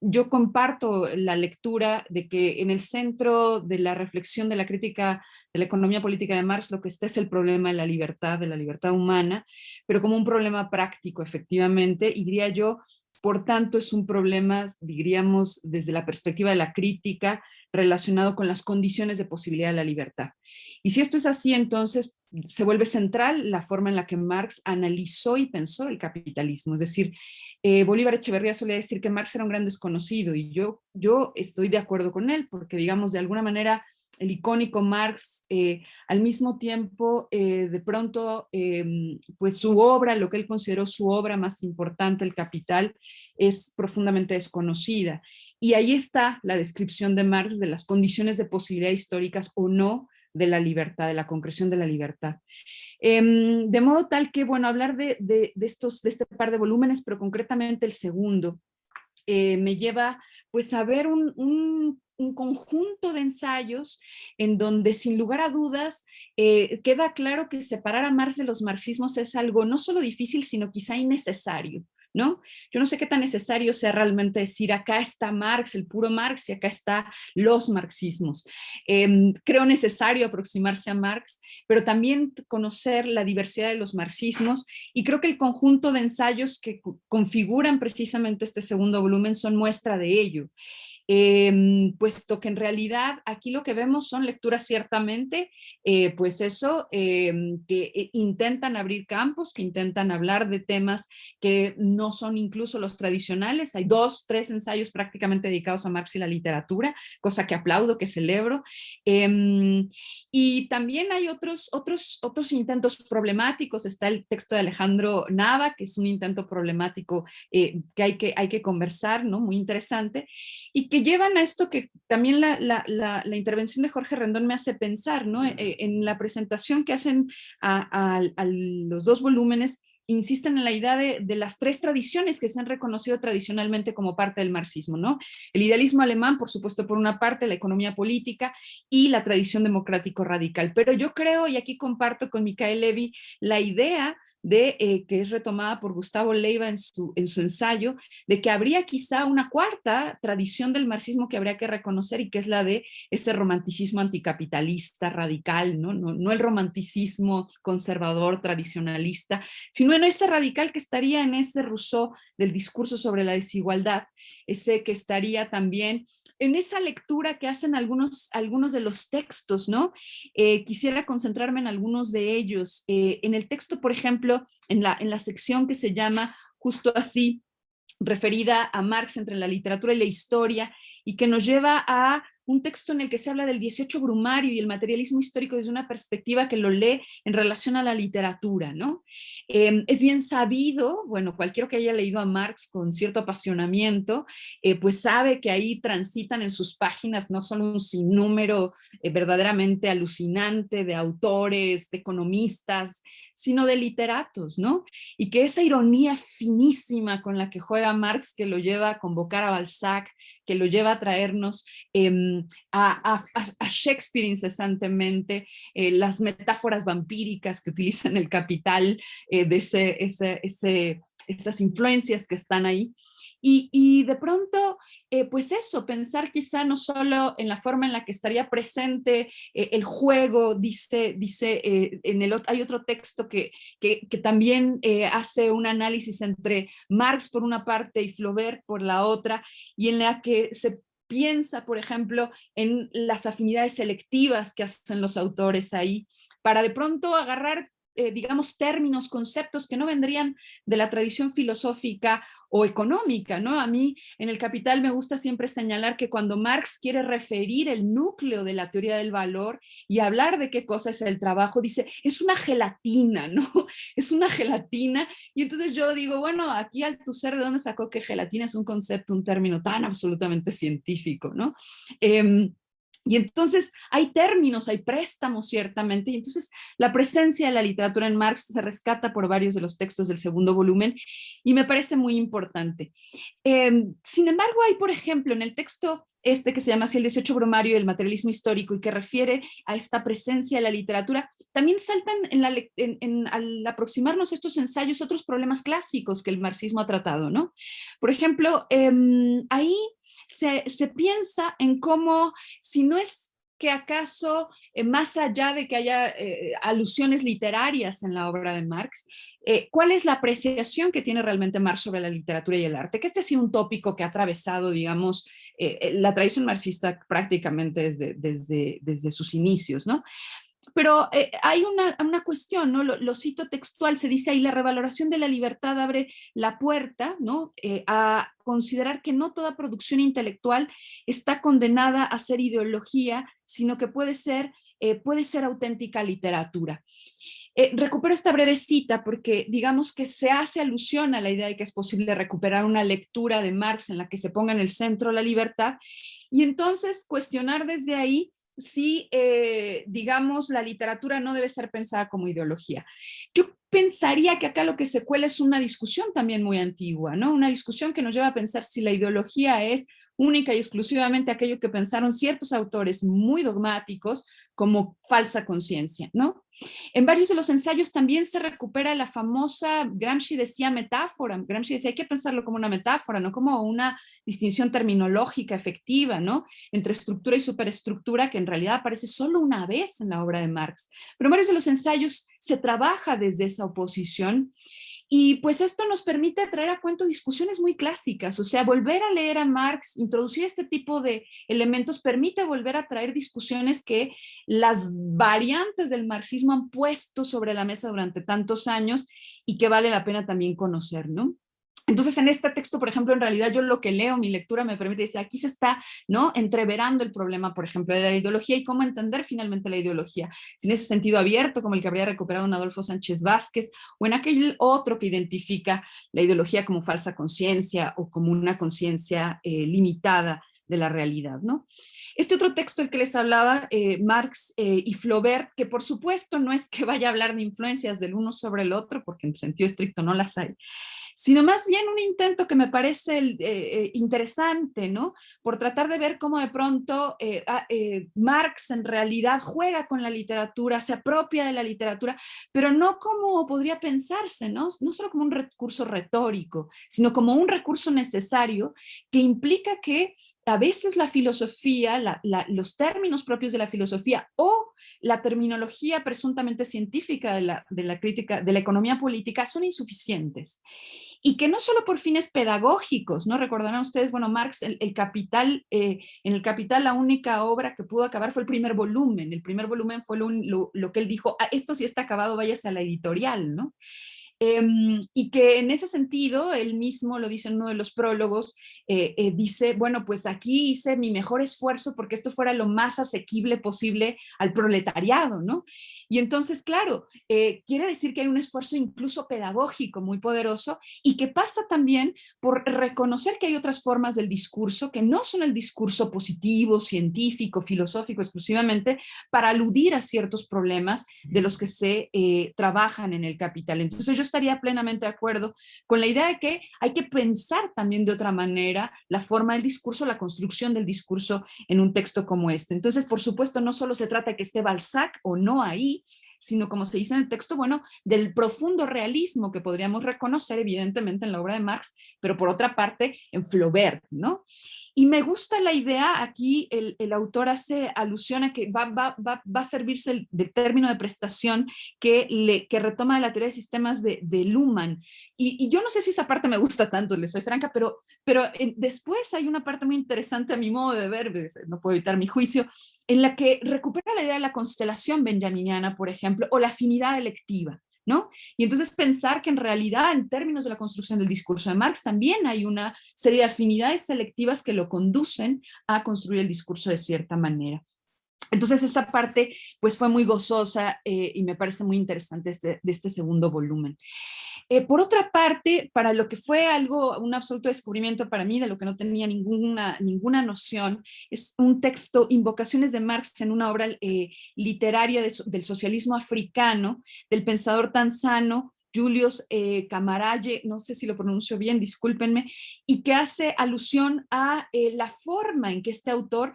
yo comparto la lectura de que en el centro de la reflexión de la crítica de la economía política de Marx lo que está es el problema de la libertad humana, pero como un problema práctico efectivamente, y diría yo, por tanto, es un problema, diríamos, desde la perspectiva de la crítica, relacionado con las condiciones de posibilidad de la libertad. Y si esto es así, entonces se vuelve central la forma en la que Marx analizó y pensó el capitalismo. Es decir, Bolívar Echeverría solía decir que Marx era un gran desconocido, y yo estoy de acuerdo con él, porque, digamos, de alguna manera el icónico Marx, al mismo tiempo, de pronto, pues su obra, lo que él consideró su obra más importante, El Capital, es profundamente desconocida. Y ahí está la descripción de Marx de las condiciones de posibilidad históricas o no de la libertad, de la concreción de la libertad. De modo tal que, bueno, hablar de este par de volúmenes, pero concretamente el segundo, me lleva pues a ver un conjunto de ensayos en donde sin lugar a dudas queda claro que separar a Marx de los marxismos es algo no solo difícil, sino quizá innecesario, ¿no? Yo no sé qué tan necesario sea realmente decir acá está Marx, el puro Marx, y acá está los marxismos. Creo necesario aproximarse a Marx, pero también conocer la diversidad de los marxismos, y creo que el conjunto de ensayos que configuran precisamente este segundo volumen son muestra de ello. Puesto que en realidad aquí lo que vemos son lecturas ciertamente, pues eso, que intentan abrir campos, que intentan hablar de temas que no son incluso los tradicionales. Hay 2, 3 ensayos prácticamente dedicados a Marx y la literatura, cosa que aplaudo, que celebro. Y también hay otros intentos problemáticos. Está el texto de Alejandro Nava, que es un intento problemático que hay que conversar, ¿no? Muy interesante, y que llevan a esto que también la intervención de Jorge Rendón me hace pensar, ¿no? En la presentación que hacen a los 2 volúmenes, insisten en la idea de las 3 tradiciones que se han reconocido tradicionalmente como parte del marxismo, ¿no? El idealismo alemán, por supuesto, por una parte, la economía política y la tradición democrático radical. Pero yo creo, y aquí comparto con Michael Levy, la idea que es retomada por Gustavo Leiva en su ensayo, de que habría quizá una cuarta tradición del marxismo que habría que reconocer, y que es la de ese romanticismo anticapitalista radical, no el romanticismo conservador tradicionalista, sino en ese radical que estaría en ese Rousseau del discurso sobre la desigualdad, ese que estaría también en esa lectura que hacen algunos de los textos, ¿no? Quisiera concentrarme en algunos de ellos. En el texto, por ejemplo, en la sección que se llama justo así, referida a Marx entre la literatura y la historia, y que nos lleva a un texto en el que se habla del 18 brumario y el materialismo histórico desde una perspectiva que lo lee en relación a la literatura, ¿no? Es bien sabido, bueno, cualquiera que haya leído a Marx con cierto apasionamiento, pues sabe que ahí transitan en sus páginas no solo un sinnúmero verdaderamente alucinante de autores, de economistas, sino de literatos, ¿no? Y que esa ironía finísima con la que juega Marx, que lo lleva a convocar a Balzac, que lo lleva a traernos a Shakespeare incesantemente, las metáforas vampíricas que utiliza en El Capital, de esas influencias que están ahí. Y de pronto, pues eso, pensar quizá no solo en la forma en la que estaría presente el juego, hay otro texto que también hace un análisis entre Marx por una parte y Flaubert por la otra, y en la que se piensa, por ejemplo, en las afinidades selectivas que hacen los autores ahí, para de pronto agarrar digamos, términos, conceptos que no vendrían de la tradición filosófica o económica, ¿no? A mí en El Capital me gusta siempre señalar que cuando Marx quiere referir el núcleo de la teoría del valor y hablar de qué cosa es el trabajo, dice, es una gelatina, ¿no? Es una gelatina. Y entonces yo digo, bueno, aquí Althusser, ¿de dónde sacó que gelatina es un concepto, un término tan absolutamente científico, ¿no? Y entonces hay términos, hay préstamos ciertamente, y entonces la presencia de la literatura en Marx se rescata por varios de los textos del segundo volumen y me parece muy importante. Sin embargo, hay, por ejemplo, en el texto que se llama así El 18 brumario y el materialismo histórico, y que refiere a esta presencia de la literatura, también saltan al aproximarnos a estos ensayos otros problemas clásicos que el marxismo ha tratado, ¿no? Por ejemplo, ahí se piensa en cómo, si no es que acaso, más allá de que haya alusiones literarias en la obra de Marx, ¿cuál es la apreciación que tiene realmente Marx sobre la literatura y el arte? Que este ha sido un tópico que ha atravesado, digamos, la tradición marxista prácticamente desde sus inicios, ¿no? Pero hay una cuestión, ¿no? Lo cito textual, se dice ahí, la revaloración de la libertad abre la puerta, ¿no? A considerar que no toda producción intelectual está condenada a ser ideología, sino que puede ser auténtica literatura. Recupero esta breve cita porque digamos que se hace alusión a la idea de que es posible recuperar una lectura de Marx en la que se ponga en el centro la libertad y entonces cuestionar desde ahí si, digamos, la literatura no debe ser pensada como ideología. Yo pensaría que acá lo que se cuela es una discusión también muy antigua, ¿no? Una discusión que nos lleva a pensar si la ideología es única y exclusivamente aquello que pensaron ciertos autores muy dogmáticos como falsa conciencia, ¿no? En varios de los ensayos también se recupera la famosa, Gramsci decía metáfora, Gramsci decía hay que pensarlo como una metáfora, no como una distinción terminológica efectiva, ¿no? Entre estructura y superestructura que en realidad aparece solo una vez en la obra de Marx. Pero en varios de los ensayos se trabaja desde esa oposición y pues esto nos permite traer a cuento discusiones muy clásicas, o sea, volver a leer a Marx, introducir este tipo de elementos, permite volver a traer discusiones que las variantes del marxismo han puesto sobre la mesa durante tantos años y que vale la pena también conocer, ¿no? Entonces, en este texto, por ejemplo, en realidad yo lo que leo, mi lectura me permite decir, aquí se está, ¿no?, entreverando el problema, por ejemplo, de la ideología y cómo entender finalmente la ideología. Si en ese sentido abierto, como el que habría recuperado un Adolfo Sánchez Vázquez, o en aquel otro que identifica la ideología como falsa conciencia o como una conciencia limitada de la realidad, ¿no? Este otro texto del que les hablaba, Marx y Flaubert, que por supuesto no es que vaya a hablar de influencias del uno sobre el otro, porque en sentido estricto no las hay, sino más bien un intento que me parece interesante, ¿no? Por tratar de ver cómo de pronto Marx en realidad juega con la literatura, se apropia de la literatura, pero no como podría pensarse, ¿no? No solo como un recurso retórico, sino como un recurso necesario que implica que a veces la filosofía, los términos propios de la filosofía o la terminología presuntamente científica de la crítica, de la economía política son insuficientes. Y que no solo por fines pedagógicos, ¿no? Recordarán ustedes, bueno, Marx, el Capital, en el Capital la única obra que pudo acabar fue el primer volumen. El primer volumen fue lo que él dijo, ah, esto sí está acabado, váyase a la editorial, ¿no? Y que en ese sentido, él mismo lo dice en uno de los prólogos, dice, bueno, pues aquí hice mi mejor esfuerzo porque esto fuera lo más asequible posible al proletariado, ¿no? Y entonces, claro, quiere decir que hay un esfuerzo incluso pedagógico muy poderoso y que pasa también por reconocer que hay otras formas del discurso que no son el discurso positivo, científico, filosófico exclusivamente para aludir a ciertos problemas de los que se trabajan en el Capital. Entonces yo estaría plenamente de acuerdo con la idea de que hay que pensar también de otra manera la forma del discurso, la construcción del discurso en un texto como este. Entonces, por supuesto, no solo se trata de que esté Balzac o no ahí, sino como se dice en el texto, bueno, del profundo realismo que podríamos reconocer evidentemente en la obra de Marx, pero por otra parte en Flaubert, ¿no? Y me gusta la idea, aquí el autor hace alusión a que va a servirse del término de prestación que retoma de la teoría de sistemas de Luhmann. Y yo no sé si esa parte me gusta tanto, le soy franca, pero después hay una parte muy interesante a mi modo de ver, no puedo evitar mi juicio, en la que recupera la idea de la constelación benjaminiana, por ejemplo, o la afinidad electiva, ¿no? Y entonces pensar que en realidad, en términos de la construcción del discurso de Marx, también hay una serie de afinidades selectivas que lo conducen a construir el discurso de cierta manera. Entonces esa parte pues fue muy gozosa y me parece muy interesante de este segundo volumen. Por otra parte, para lo que fue un absoluto descubrimiento para mí, de lo que no tenía ninguna noción, es un texto, Invocaciones de Marx, en una obra literaria del socialismo africano, del pensador tanzano Julius Camaraye, no sé si lo pronuncio bien, discúlpenme, y que hace alusión a la forma en que este autor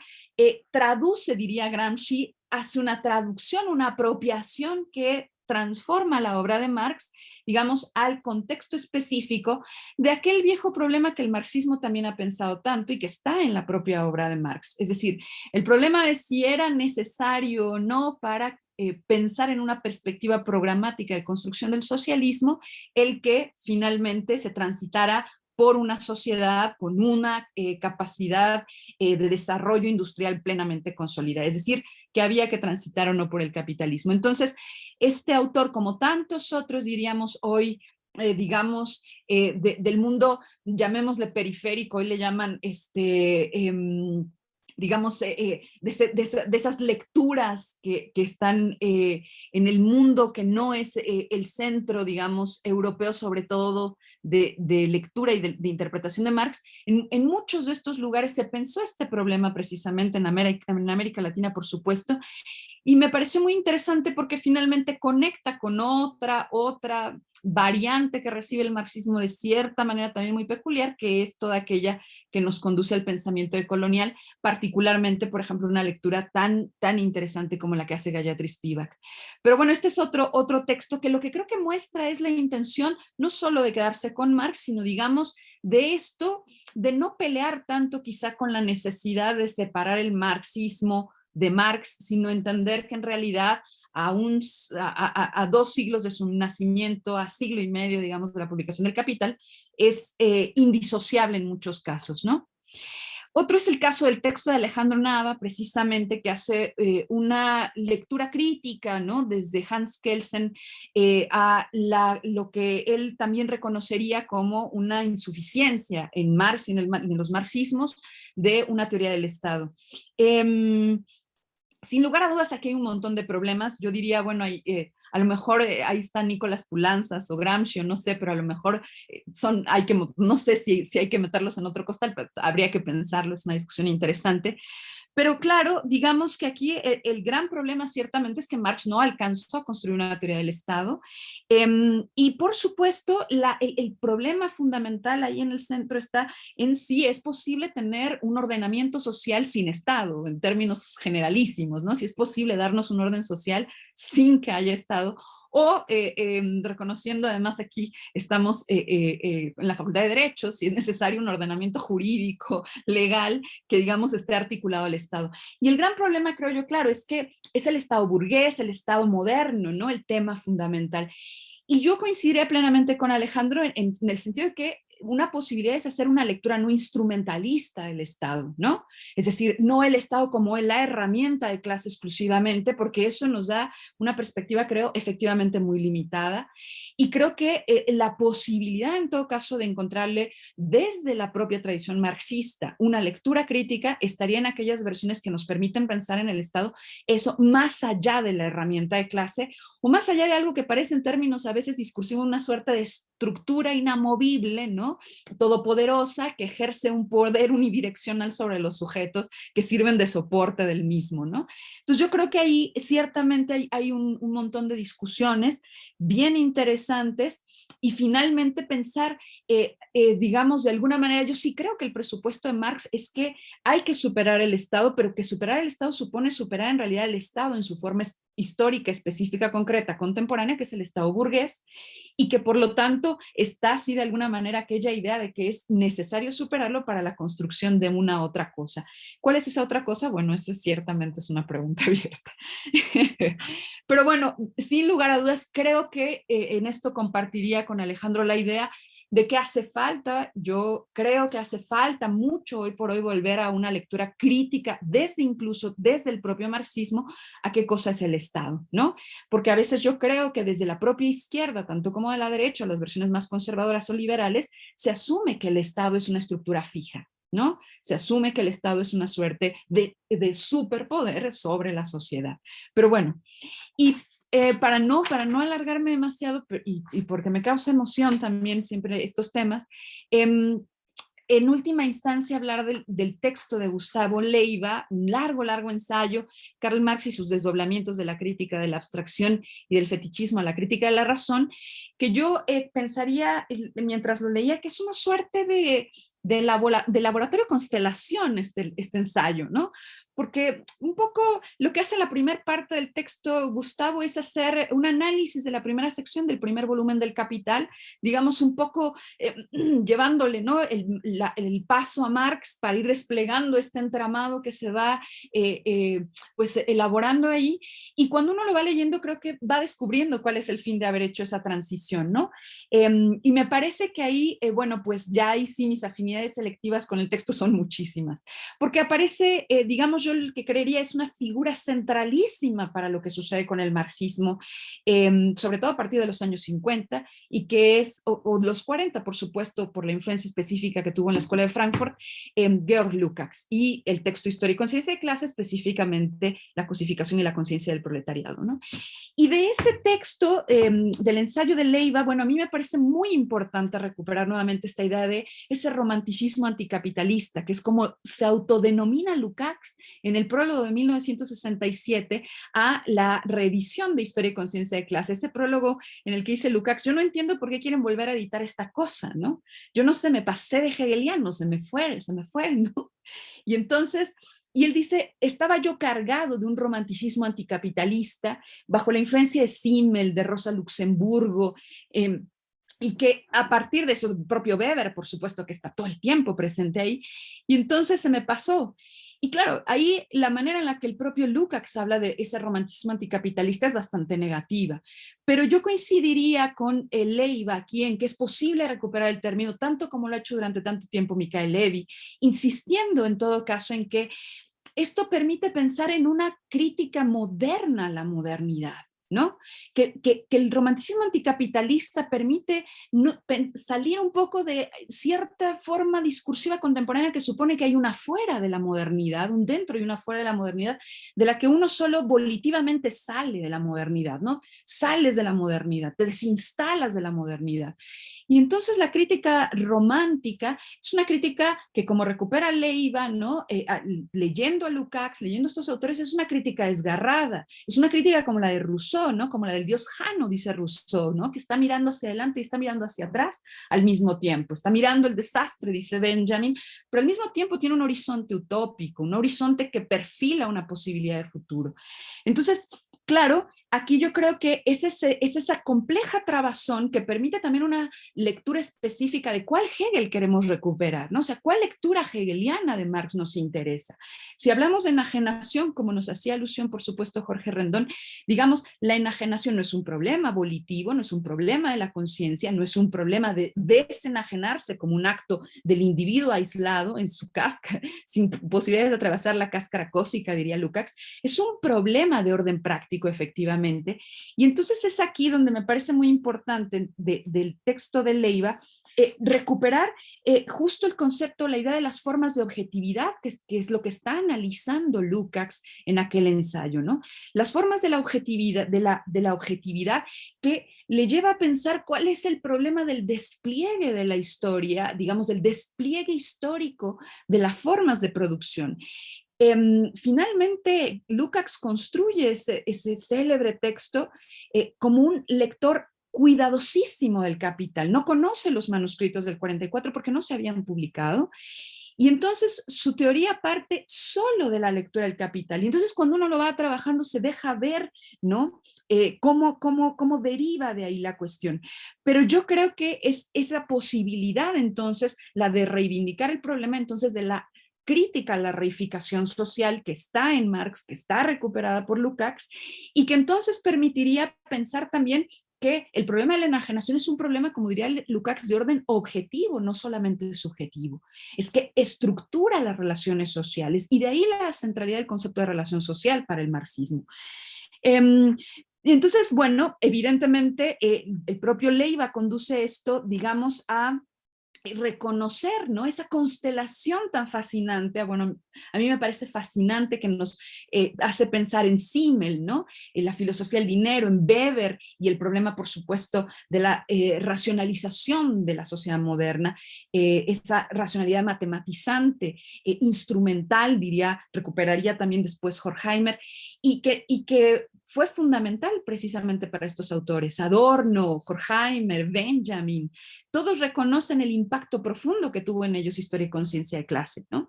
traduce, diría Gramsci, hace una traducción, una apropiación que transforma la obra de Marx, digamos, al contexto específico de aquel viejo problema que el marxismo también ha pensado tanto y que está en la propia obra de Marx. Es decir, el problema de si era necesario o no para pensar en una perspectiva programática de construcción del socialismo, el que finalmente se transitara por una sociedad con una capacidad de desarrollo industrial plenamente consolidada. Es decir, que había que transitar o no por el capitalismo. Entonces, este autor, como tantos otros, diríamos hoy, digamos, del mundo, llamémosle periférico, hoy le llaman digamos, de esas lecturas que están en el mundo que no es el centro, digamos, europeo, sobre todo de lectura y de interpretación de Marx. En muchos de estos lugares se pensó este problema precisamente en América Latina, por supuesto, y me pareció muy interesante porque finalmente conecta con otra variante que recibe el marxismo de cierta manera también muy peculiar, que es toda aquella que nos conduce al pensamiento decolonial, particularmente, por ejemplo, una lectura tan interesante como la que hace Gayatri Spivak. Pero bueno, este es otro texto que lo que creo que muestra es la intención no solo de quedarse con Marx, sino, digamos, de esto, de no pelear tanto quizá con la necesidad de separar el marxismo de Marx, sino entender que en realidad a 2 siglos de su nacimiento, a siglo y medio, digamos, de la publicación del Capital, es indisociable en muchos casos, ¿no? Otro es el caso del texto de Alejandro Nava, precisamente, que hace una lectura crítica, ¿no? Desde Hans Kelsen a lo que él también reconocería como una insuficiencia en Marx y en los marxismos de una teoría del Estado. Sin lugar a dudas, aquí hay un montón de problemas. Yo diría, bueno, a lo mejor ahí está Nicolás Poulantzas o Gramsci, o no sé, pero a lo mejor no sé si hay que meterlos en otro costal, pero habría que pensarlo, es una discusión interesante. Pero claro, digamos que aquí el gran problema ciertamente es que Marx no alcanzó a construir una teoría del Estado. Y por supuesto, el problema fundamental ahí en el centro está en si es posible tener un ordenamiento social sin Estado, en términos generalísimos, ¿no? Si es posible darnos un orden social sin que haya Estado, o reconociendo además aquí estamos en la Facultad de Derecho, si es necesario un ordenamiento jurídico, legal, que digamos esté articulado al Estado. Y el gran problema, creo yo, claro, es que es el Estado burgués, el Estado moderno, ¿no? El tema fundamental. Y yo coincidiré plenamente con Alejandro en el sentido de que una posibilidad es hacer una lectura no instrumentalista del Estado, ¿no? Es decir, no el Estado como la herramienta de clase exclusivamente, porque eso nos da una perspectiva, creo, efectivamente muy limitada. Y creo que la posibilidad, en todo caso, de encontrarle desde la propia tradición marxista una lectura crítica estaría en aquellas versiones que nos permiten pensar en el Estado, eso más allá de la herramienta de clase, o más allá de algo que parece en términos a veces discursivos una suerte de estructura inamovible, ¿no? Todopoderosa, que ejerce un poder unidireccional sobre los sujetos que sirven de soporte del mismo, ¿no? Entonces yo creo que ahí ciertamente hay un montón de discusiones bien interesantes y finalmente pensar, digamos, de alguna manera, yo sí creo que el presupuesto de Marx es que hay que superar el Estado, pero que superar el Estado supone superar en realidad el Estado en su forma histórica, específica, concreta, contemporánea, que es el Estado burgués, y que por lo tanto está así de alguna manera aquella idea de que es necesario superarlo para la construcción de una otra cosa. ¿Cuál es esa otra cosa? Bueno, eso ciertamente es una pregunta abierta. Pero bueno, sin lugar a dudas, creo que en esto compartiría con Alejandro la idea de que hace falta, yo creo que hace falta mucho hoy por hoy volver a una lectura crítica incluso desde el propio marxismo a qué cosa es el Estado, ¿no? Porque a veces yo creo que desde la propia izquierda, tanto como de la derecha, las versiones más conservadoras o liberales, se asume que el Estado es una estructura fija, ¿no? Se asume que el Estado es una suerte de superpoder sobre la sociedad. Pero bueno, y para no alargarme demasiado y porque me causa emoción también siempre estos temas, en última instancia hablar del texto de Gustavo Leiva, un largo ensayo, Karl Marx y sus desdoblamientos de la crítica de la abstracción y del fetichismo a la crítica de la razón, que yo pensaría mientras lo leía que es una suerte de laboratorio constelación este ensayo, ¿no? Porque un poco lo que hace la primera parte del texto Gustavo es hacer un análisis de la primera sección del primer volumen del Capital, digamos un poco llevándole, ¿no? el paso a Marx para ir desplegando este entramado que se va pues elaborando ahí, y cuando uno lo va leyendo creo que va descubriendo cuál es el fin de haber hecho esa transición, ¿no? Y me parece que ahí, bueno, pues ya ahí sí mis afinidades selectivas con el texto son muchísimas, porque aparece, digamos, yo el que creería es una figura centralísima para lo que sucede con el marxismo, sobre todo a partir de los años 50, y que es, o los 40, por supuesto, por la influencia específica que tuvo en la Escuela de Frankfurt, Georg Lukács, y el texto Histórico y Conciencia de Clase, específicamente la cosificación y la conciencia del proletariado, ¿no? Y de ese texto, del ensayo de Leiva, bueno, a mí me parece muy importante recuperar nuevamente esta idea de ese romanticismo anticapitalista, que es como se autodenomina Lukács en el prólogo de 1967 a la reedición de Historia y Conciencia de Clase. Ese prólogo en el que dice Lukács, yo no entiendo por qué quieren volver a editar esta cosa, ¿no? Yo no sé, me pasé de hegeliano, se me fue, ¿no? Y entonces... Y él dice, estaba yo cargado de un romanticismo anticapitalista bajo la influencia de Simmel, de Rosa Luxemburgo, y que a partir de eso, propio Weber, por supuesto que está todo el tiempo presente ahí, y entonces se me pasó. Y claro, ahí la manera en la que el propio Lukács habla de ese romanticismo anticapitalista es bastante negativa, pero yo coincidiría con Leiva aquí en que es posible recuperar el término, tanto como lo ha hecho durante tanto tiempo Michael Levy, insistiendo en todo caso en que esto permite pensar en una crítica moderna a la modernidad, ¿no? Que el romanticismo anticapitalista permite salir un poco de cierta forma discursiva contemporánea que supone que hay una fuera de la modernidad, un dentro y una fuera de la modernidad, de la que uno solo volitivamente sale de la modernidad, ¿no? Sales de la modernidad, te desinstalas de la modernidad. Y entonces la crítica romántica es una crítica que, como recupera Leiva, ¿no? Leyendo a Lukács, leyendo a estos autores, es una crítica desgarrada, es una crítica como la de Rousseau, ¿no? Como la del dios Jano, dice Rousseau, ¿no? Que está mirando hacia adelante y está mirando hacia atrás al mismo tiempo, está mirando el desastre, dice Benjamin, pero al mismo tiempo tiene un horizonte utópico, un horizonte que perfila una posibilidad de futuro. Entonces, claro, aquí yo creo que es esa compleja trabazón que permite también una lectura específica de cuál Hegel queremos recuperar, ¿no? O sea, cuál lectura hegeliana de Marx nos interesa. Si hablamos de enajenación, como nos hacía alusión, por supuesto, Jorge Rendón, digamos, la enajenación no es un problema volitivo, no es un problema de la conciencia, no es un problema de desenajenarse como un acto del individuo aislado en su cáscara, sin posibilidades de atravesar la cáscara cósica, diría Lukács, es un problema de orden práctico, efectivamente. Y entonces es aquí donde me parece muy importante del texto de Leiva recuperar justo el concepto, la idea de las formas de objetividad, que es lo que está analizando Lukács en aquel ensayo, ¿no? Las formas de la objetividad, de la objetividad que le lleva a pensar cuál es el problema del despliegue de la historia, digamos, del despliegue histórico de las formas de producción. Finalmente, Lukács construye ese célebre texto como un lector cuidadosísimo del Capital. No conoce los manuscritos del 44 porque no se habían publicado. Y entonces su teoría parte solo de la lectura del Capital. Y entonces cuando uno lo va trabajando se deja ver, ¿no? Cómo deriva de ahí la cuestión. Pero yo creo que es esa posibilidad entonces la de reivindicar el problema entonces de la crítica a la reificación social que está en Marx, que está recuperada por Lukács, y que entonces permitiría pensar también que el problema de la enajenación es un problema, como diría Lukács, de orden objetivo, no solamente subjetivo. Es que estructura las relaciones sociales, y de ahí la centralidad del concepto de relación social para el marxismo. Entonces, bueno, evidentemente el propio Leiva conduce esto, digamos, a reconocer, ¿no? Esa constelación tan fascinante, bueno, a mí me parece fascinante que nos hace pensar en Simmel, ¿no? En la filosofía del dinero, en Weber y el problema, por supuesto, de la racionalización de la sociedad moderna, esa racionalidad matematizante, instrumental, diría, recuperaría también después Horkheimer, y que fue fundamental precisamente para estos autores, Adorno, Horkheimer, Benjamin, todos reconocen el impacto profundo que tuvo en ellos Historia y Conciencia de Clase, ¿no?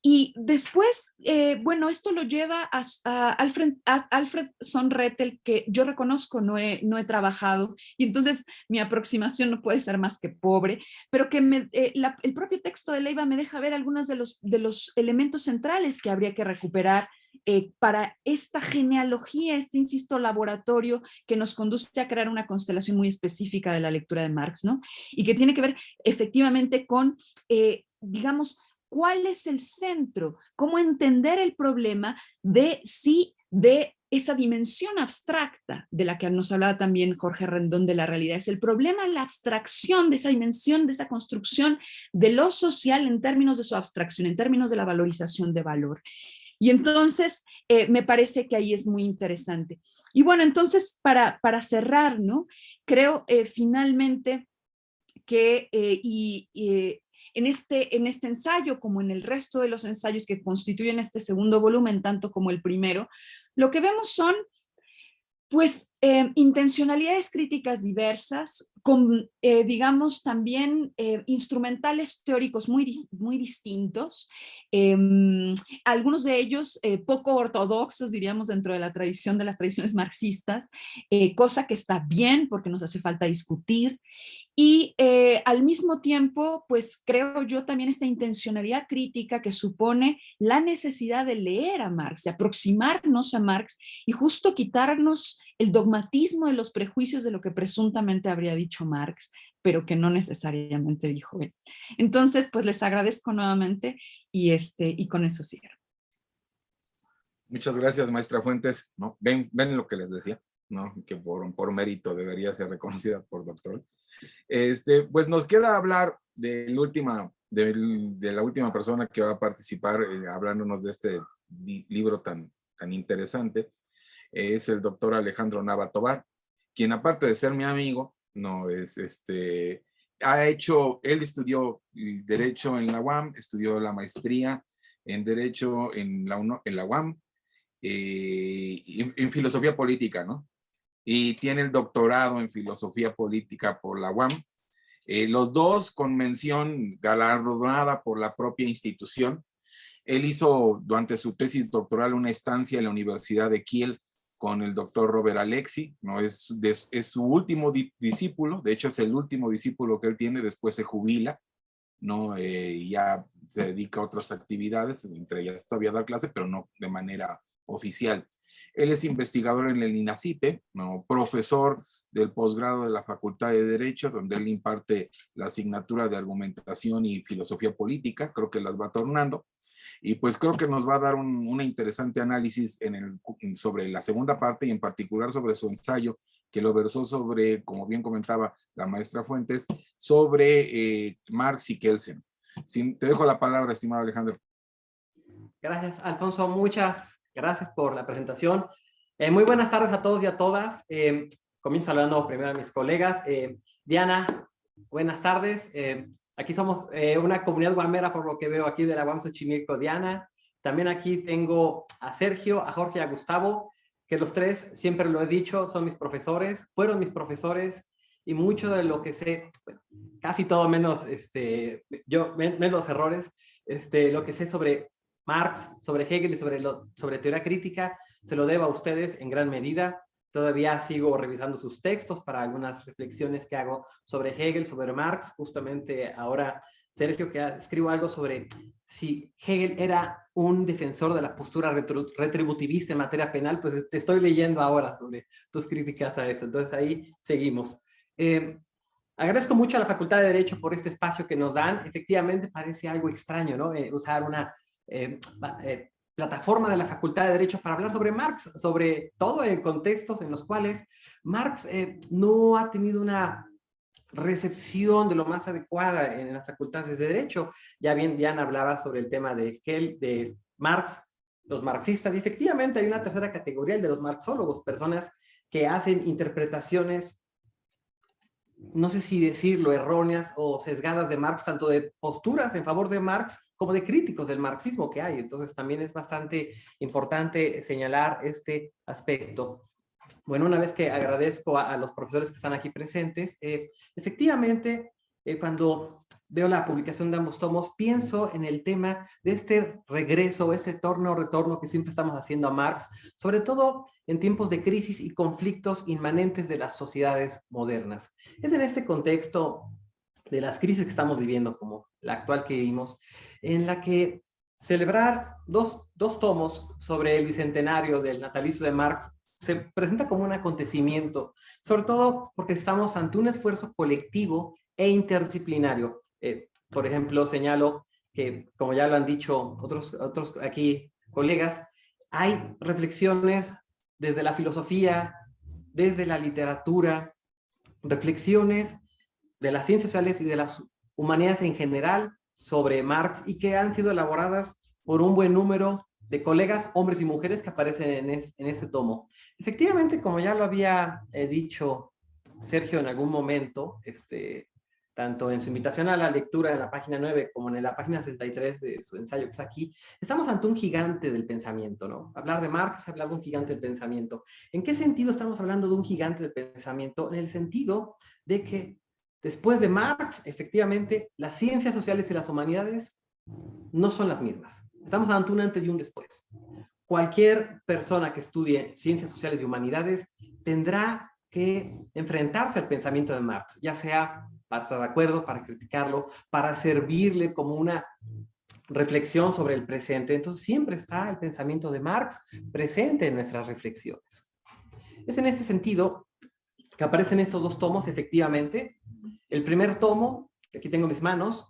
Y después, bueno, esto lo lleva a Alfred Sonrettel, que yo reconozco, no he trabajado, y entonces mi aproximación no puede ser más que pobre, pero que el propio texto de Leiva me deja ver algunos de los elementos centrales que habría que recuperar para esta genealogía, insisto, laboratorio que nos conduce a crear una constelación muy específica de la lectura de Marx, ¿no? Y que tiene que ver efectivamente con, digamos, cuál es el centro, cómo entender el problema de esa dimensión abstracta de la que nos hablaba también Jorge Rendón de la realidad. Es el problema, la abstracción de esa dimensión, de esa construcción de lo social en términos de su abstracción, en términos de la valorización de valor. Y entonces me parece que ahí es muy interesante. Y bueno, entonces para cerrar, ¿no? Creo finalmente que en este ensayo, como en el resto de los ensayos que constituyen este segundo volumen, tanto como el primero, lo que vemos son, pues, intencionalidades críticas diversas, con, digamos, también instrumentales teóricos muy distintos, algunos de ellos poco ortodoxos, diríamos, dentro de la tradición de las tradiciones marxistas, cosa que está bien porque nos hace falta discutir. Y al mismo tiempo, pues creo yo también esta intencionalidad crítica que supone la necesidad de leer a Marx, de aproximarnos a Marx y justo quitarnos el dogmatismo de los prejuicios de lo que presuntamente habría dicho Marx, pero que no necesariamente dijo él. Entonces, pues les agradezco nuevamente y con eso cierro. Muchas gracias, maestra Fuentes. ¿No? Ven lo que les decía, ¿no? Que por mérito debería ser reconocida por doctor. Pues nos queda hablar de la última persona que va a participar hablándonos de este libro tan interesante. Es el doctor Alejandro Nava Tovar, quien aparte de ser mi amigo, no es él estudió Derecho en la UAM, estudió la maestría en Derecho en la UAM, en Filosofía Política, ¿no? Y tiene el doctorado en Filosofía Política por la UAM, los dos con mención galardonada por la propia institución. Él hizo durante su tesis doctoral una estancia en la Universidad de Kiel con el doctor Robert Alexy, ¿no? Es su último discípulo, de hecho es el último discípulo que él tiene, después se jubila, ¿no? Y ya se dedica a otras actividades, entre ellas todavía da clase, pero no de manera oficial. Él es investigador en el INACIPE, ¿no? Profesor del posgrado de la Facultad de Derecho, donde él imparte la asignatura de Argumentación y Filosofía Política, creo que las va tornando, y pues creo que nos va a dar un interesante análisis sobre la segunda parte y en particular sobre su ensayo, que lo versó sobre, como bien comentaba la maestra Fuentes, sobre Marx y Kelsen. Te dejo la palabra, estimado Alejandro. Gracias, Alfonso. Muchas gracias por la presentación. Muy buenas tardes a todos y a todas. Comienzo saludando primero a mis colegas. Diana, buenas tardes. Aquí somos una comunidad guamera, por lo que veo aquí de la UAM Xochimilco. Diana. También aquí tengo a Sergio, a Jorge y a Gustavo, que los tres, siempre lo he dicho, son mis profesores, fueron mis profesores, y mucho de lo que sé, bueno, casi todo menos, menos errores, lo que sé sobre Marx, sobre Hegel y sobre teoría crítica, se lo debo a ustedes en gran medida. Todavía sigo revisando sus textos para algunas reflexiones que hago sobre Hegel, sobre Marx. Justamente ahora, Sergio, que escribo algo sobre si Hegel era un defensor de la postura retributivista en materia penal, pues te estoy leyendo ahora sobre tus críticas a eso. Entonces ahí seguimos. Agradezco mucho a la Facultad de Derecho por este espacio que nos dan. Efectivamente parece algo extraño, ¿no? Usar una plataforma de la Facultad de Derecho para hablar sobre Marx, sobre todo en contextos en los cuales Marx no ha tenido una recepción de lo más adecuada en las facultades de Derecho. Ya bien Diana hablaba sobre el tema de Marx, los marxistas, y efectivamente hay una tercera categoría, el de los marxólogos, personas que hacen interpretaciones, no sé si decirlo, erróneas o sesgadas de Marx, tanto de posturas en favor de Marx como de críticos del marxismo que hay. Entonces también es bastante importante señalar este aspecto. Bueno, una vez que agradezco a los profesores que están aquí presentes, efectivamente, cuando veo la publicación de ambos tomos, pienso en el tema de este regreso, ese retorno que siempre estamos haciendo a Marx, sobre todo en tiempos de crisis y conflictos inmanentes de las sociedades modernas. Es en este contexto de las crisis que estamos viviendo, como la actual que vivimos, en la que celebrar dos tomos sobre el bicentenario del natalicio de Marx se presenta como un acontecimiento, sobre todo porque estamos ante un esfuerzo colectivo e interdisciplinario. Por ejemplo, señalo que, como ya lo han dicho otros aquí colegas, hay reflexiones desde la filosofía, desde la literatura, reflexiones de las ciencias sociales y de las humanidades en general sobre Marx y que han sido elaboradas por un buen número de colegas, hombres y mujeres que aparecen en ese tomo. Efectivamente, como ya lo había dicho Sergio en algún momento, tanto en su invitación a la lectura en la página 9 como en la página 63 de su ensayo que está aquí, estamos ante un gigante del pensamiento, ¿no? Hablar de Marx es hablar de un gigante del pensamiento. ¿En qué sentido estamos hablando de un gigante del pensamiento? En el sentido de que después de Marx, efectivamente, las ciencias sociales y las humanidades no son las mismas. Estamos ante un antes y un después. Cualquier persona que estudie ciencias sociales y humanidades tendrá que enfrentarse al pensamiento de Marx, ya sea para estar de acuerdo, para criticarlo, para servirle como una reflexión sobre el presente. Entonces siempre está el pensamiento de Marx presente en nuestras reflexiones. Es en este sentido que aparecen estos dos tomos, efectivamente. El primer tomo, que aquí tengo en mis manos,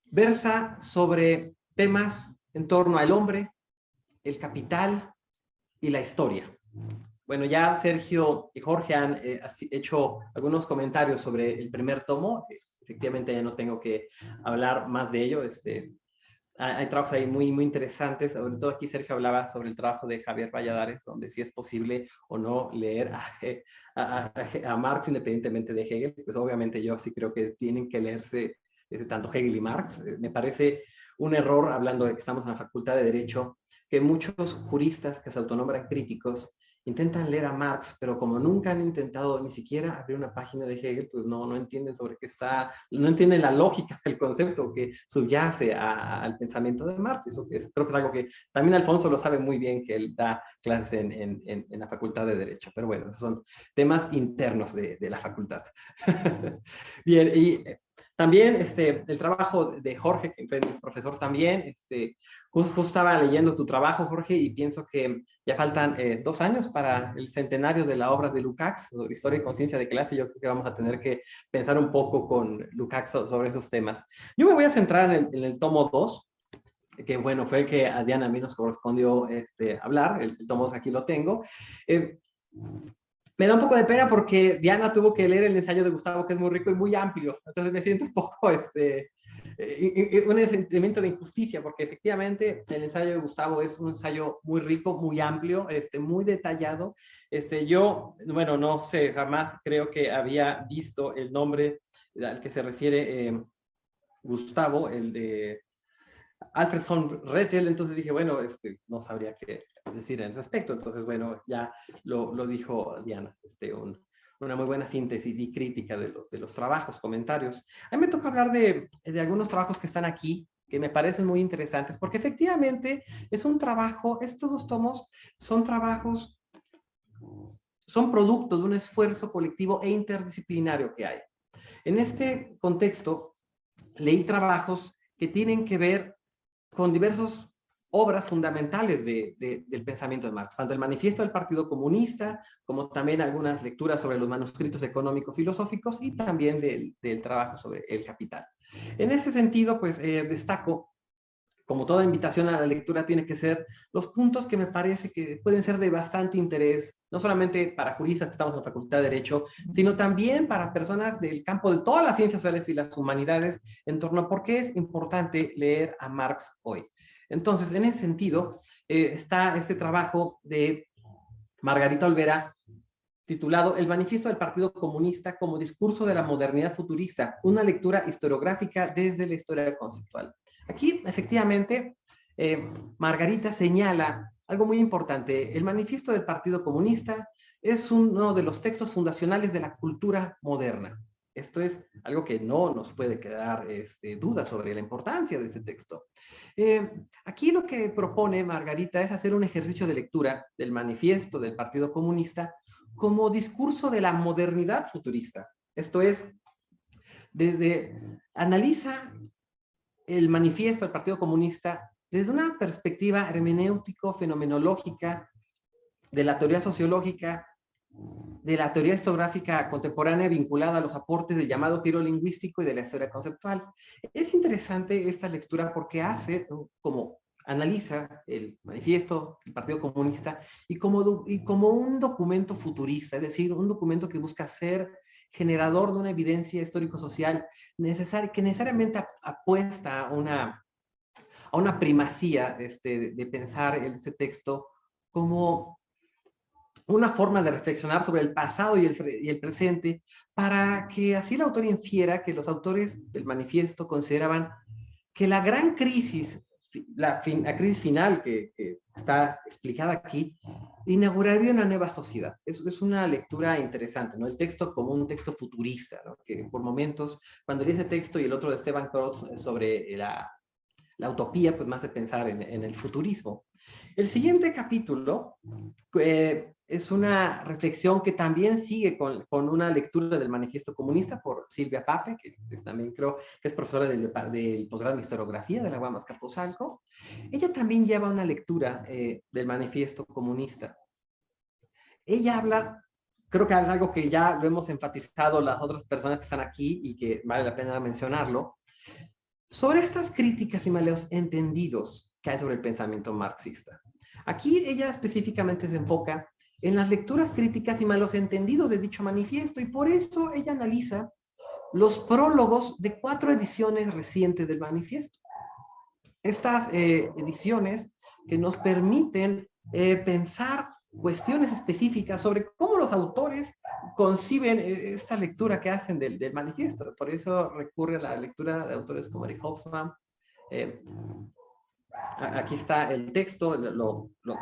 versa sobre temas en torno al hombre, el capital y la historia. Bueno, ya Sergio y Jorge han hecho algunos comentarios sobre el primer tomo. Efectivamente, ya no tengo que hablar más de ello. Hay trabajos ahí muy, muy interesantes. Sobre todo aquí Sergio hablaba sobre el trabajo de Javier Valladares, donde si es posible o no leer a Marx independientemente de Hegel. Pues obviamente yo sí creo que tienen que leerse tanto Hegel y Marx. Me parece un error, hablando de que estamos en la Facultad de Derecho, que muchos juristas que se autonombran críticos intentan leer a Marx, pero como nunca han intentado ni siquiera abrir una página de Hegel, pues no entienden sobre qué está, no entienden la lógica del concepto que subyace al pensamiento de Marx. Eso creo que es algo que también Alfonso lo sabe muy bien, que él da clases en la Facultad de Derecho. Pero bueno, son temas internos de la facultad. Bien, y también el trabajo de Jorge, que fue mi profesor también, justo estaba leyendo tu trabajo, Jorge, y pienso que ya faltan 2 años para el centenario de la obra de Lukács, sobre historia y conciencia de clase. Yo creo que vamos a tener que pensar un poco con Lukács sobre esos temas. Yo me voy a centrar en el tomo 2, que bueno, fue el que a Diana a mí nos correspondió hablar. El tomo 2 aquí lo tengo. Me da un poco de pena porque Diana tuvo que leer el ensayo de Gustavo, que es muy rico y muy amplio. Entonces me siento un poco, un sentimiento de injusticia, porque efectivamente el ensayo de Gustavo es un ensayo muy rico, muy amplio, muy detallado. Yo, bueno, no sé, jamás creo que había visto el nombre al que se refiere Gustavo, el de Alfred von Rethel. Entonces dije, bueno, no sabría qué decir en ese aspecto. Entonces, bueno, ya lo dijo Diana, una muy buena síntesis y crítica de los trabajos, comentarios. A mí me toca hablar de algunos trabajos que están aquí, que me parecen muy interesantes, porque efectivamente es un trabajo, estos 2 tomos son trabajos, son producto de un esfuerzo colectivo e interdisciplinario que hay. En este contexto, leí trabajos que tienen que ver con diversas obras fundamentales del pensamiento de Marx, tanto el manifiesto del Partido Comunista, como también algunas lecturas sobre los manuscritos económico-filosóficos y también del trabajo sobre el capital. En ese sentido, pues destaco, como toda invitación a la lectura tiene que ser, los puntos que me parece que pueden ser de bastante interés, no solamente para juristas que estamos en la Facultad de Derecho, sino también para personas del campo de todas las ciencias sociales y las humanidades, en torno a por qué es importante leer a Marx hoy. Entonces, en ese sentido, está este trabajo de Margarita Olvera, titulado El manifiesto del Partido Comunista como discurso de la modernidad futurista, una lectura historiográfica desde la historia conceptual. Aquí, efectivamente, Margarita señala algo muy importante. El manifiesto del Partido Comunista es uno de los textos fundacionales de la cultura moderna. Esto es algo que no nos puede quedar duda sobre la importancia de este texto. Aquí lo que propone Margarita es hacer un ejercicio de lectura del manifiesto del Partido Comunista como discurso de la modernidad futurista. Esto es, analiza el manifiesto del Partido Comunista desde una perspectiva hermenéutico-fenomenológica de la teoría sociológica de la teoría historiográfica contemporánea vinculada a los aportes del llamado giro lingüístico y de la historia conceptual. Es interesante esta lectura porque hace, como analiza el manifiesto del Partido Comunista y como un documento futurista, es decir, un documento que busca ser generador de una evidencia histórico-social que necesariamente apuesta a una primacía de pensar este texto como una forma de reflexionar sobre el pasado y el presente, para que así el autor infiera que los autores del manifiesto consideraban que la gran crisis, la crisis final que está explicada aquí, inauguraría una nueva sociedad. Es una lectura interesante, ¿no? El texto como un texto futurista, ¿no? Que por momentos, cuando leí ese texto y el otro de Esteban Crotz sobre la utopía, pues me hace pensar en el futurismo. El siguiente capítulo es una reflexión que también sigue con una lectura del Manifiesto Comunista por Silvia Pape, que también creo que es profesora del posgrado en historiografía de la UAM Azcapotzalco. Ella también lleva una lectura del Manifiesto Comunista. Ella habla, creo que es algo que ya lo hemos enfatizado las otras personas que están aquí y que vale la pena mencionarlo, sobre estas críticas y malos entendidos que hay sobre el pensamiento marxista. Aquí ella específicamente se enfoca en las lecturas críticas y malos entendidos de dicho manifiesto, y por eso ella analiza los prólogos de 4 ediciones recientes del manifiesto. Estas ediciones que nos permiten pensar cuestiones específicas sobre cómo los autores conciben esta lectura que hacen del manifiesto. Por eso recurre a la lectura de autores como Eric Hobsbawm. Aquí está el texto,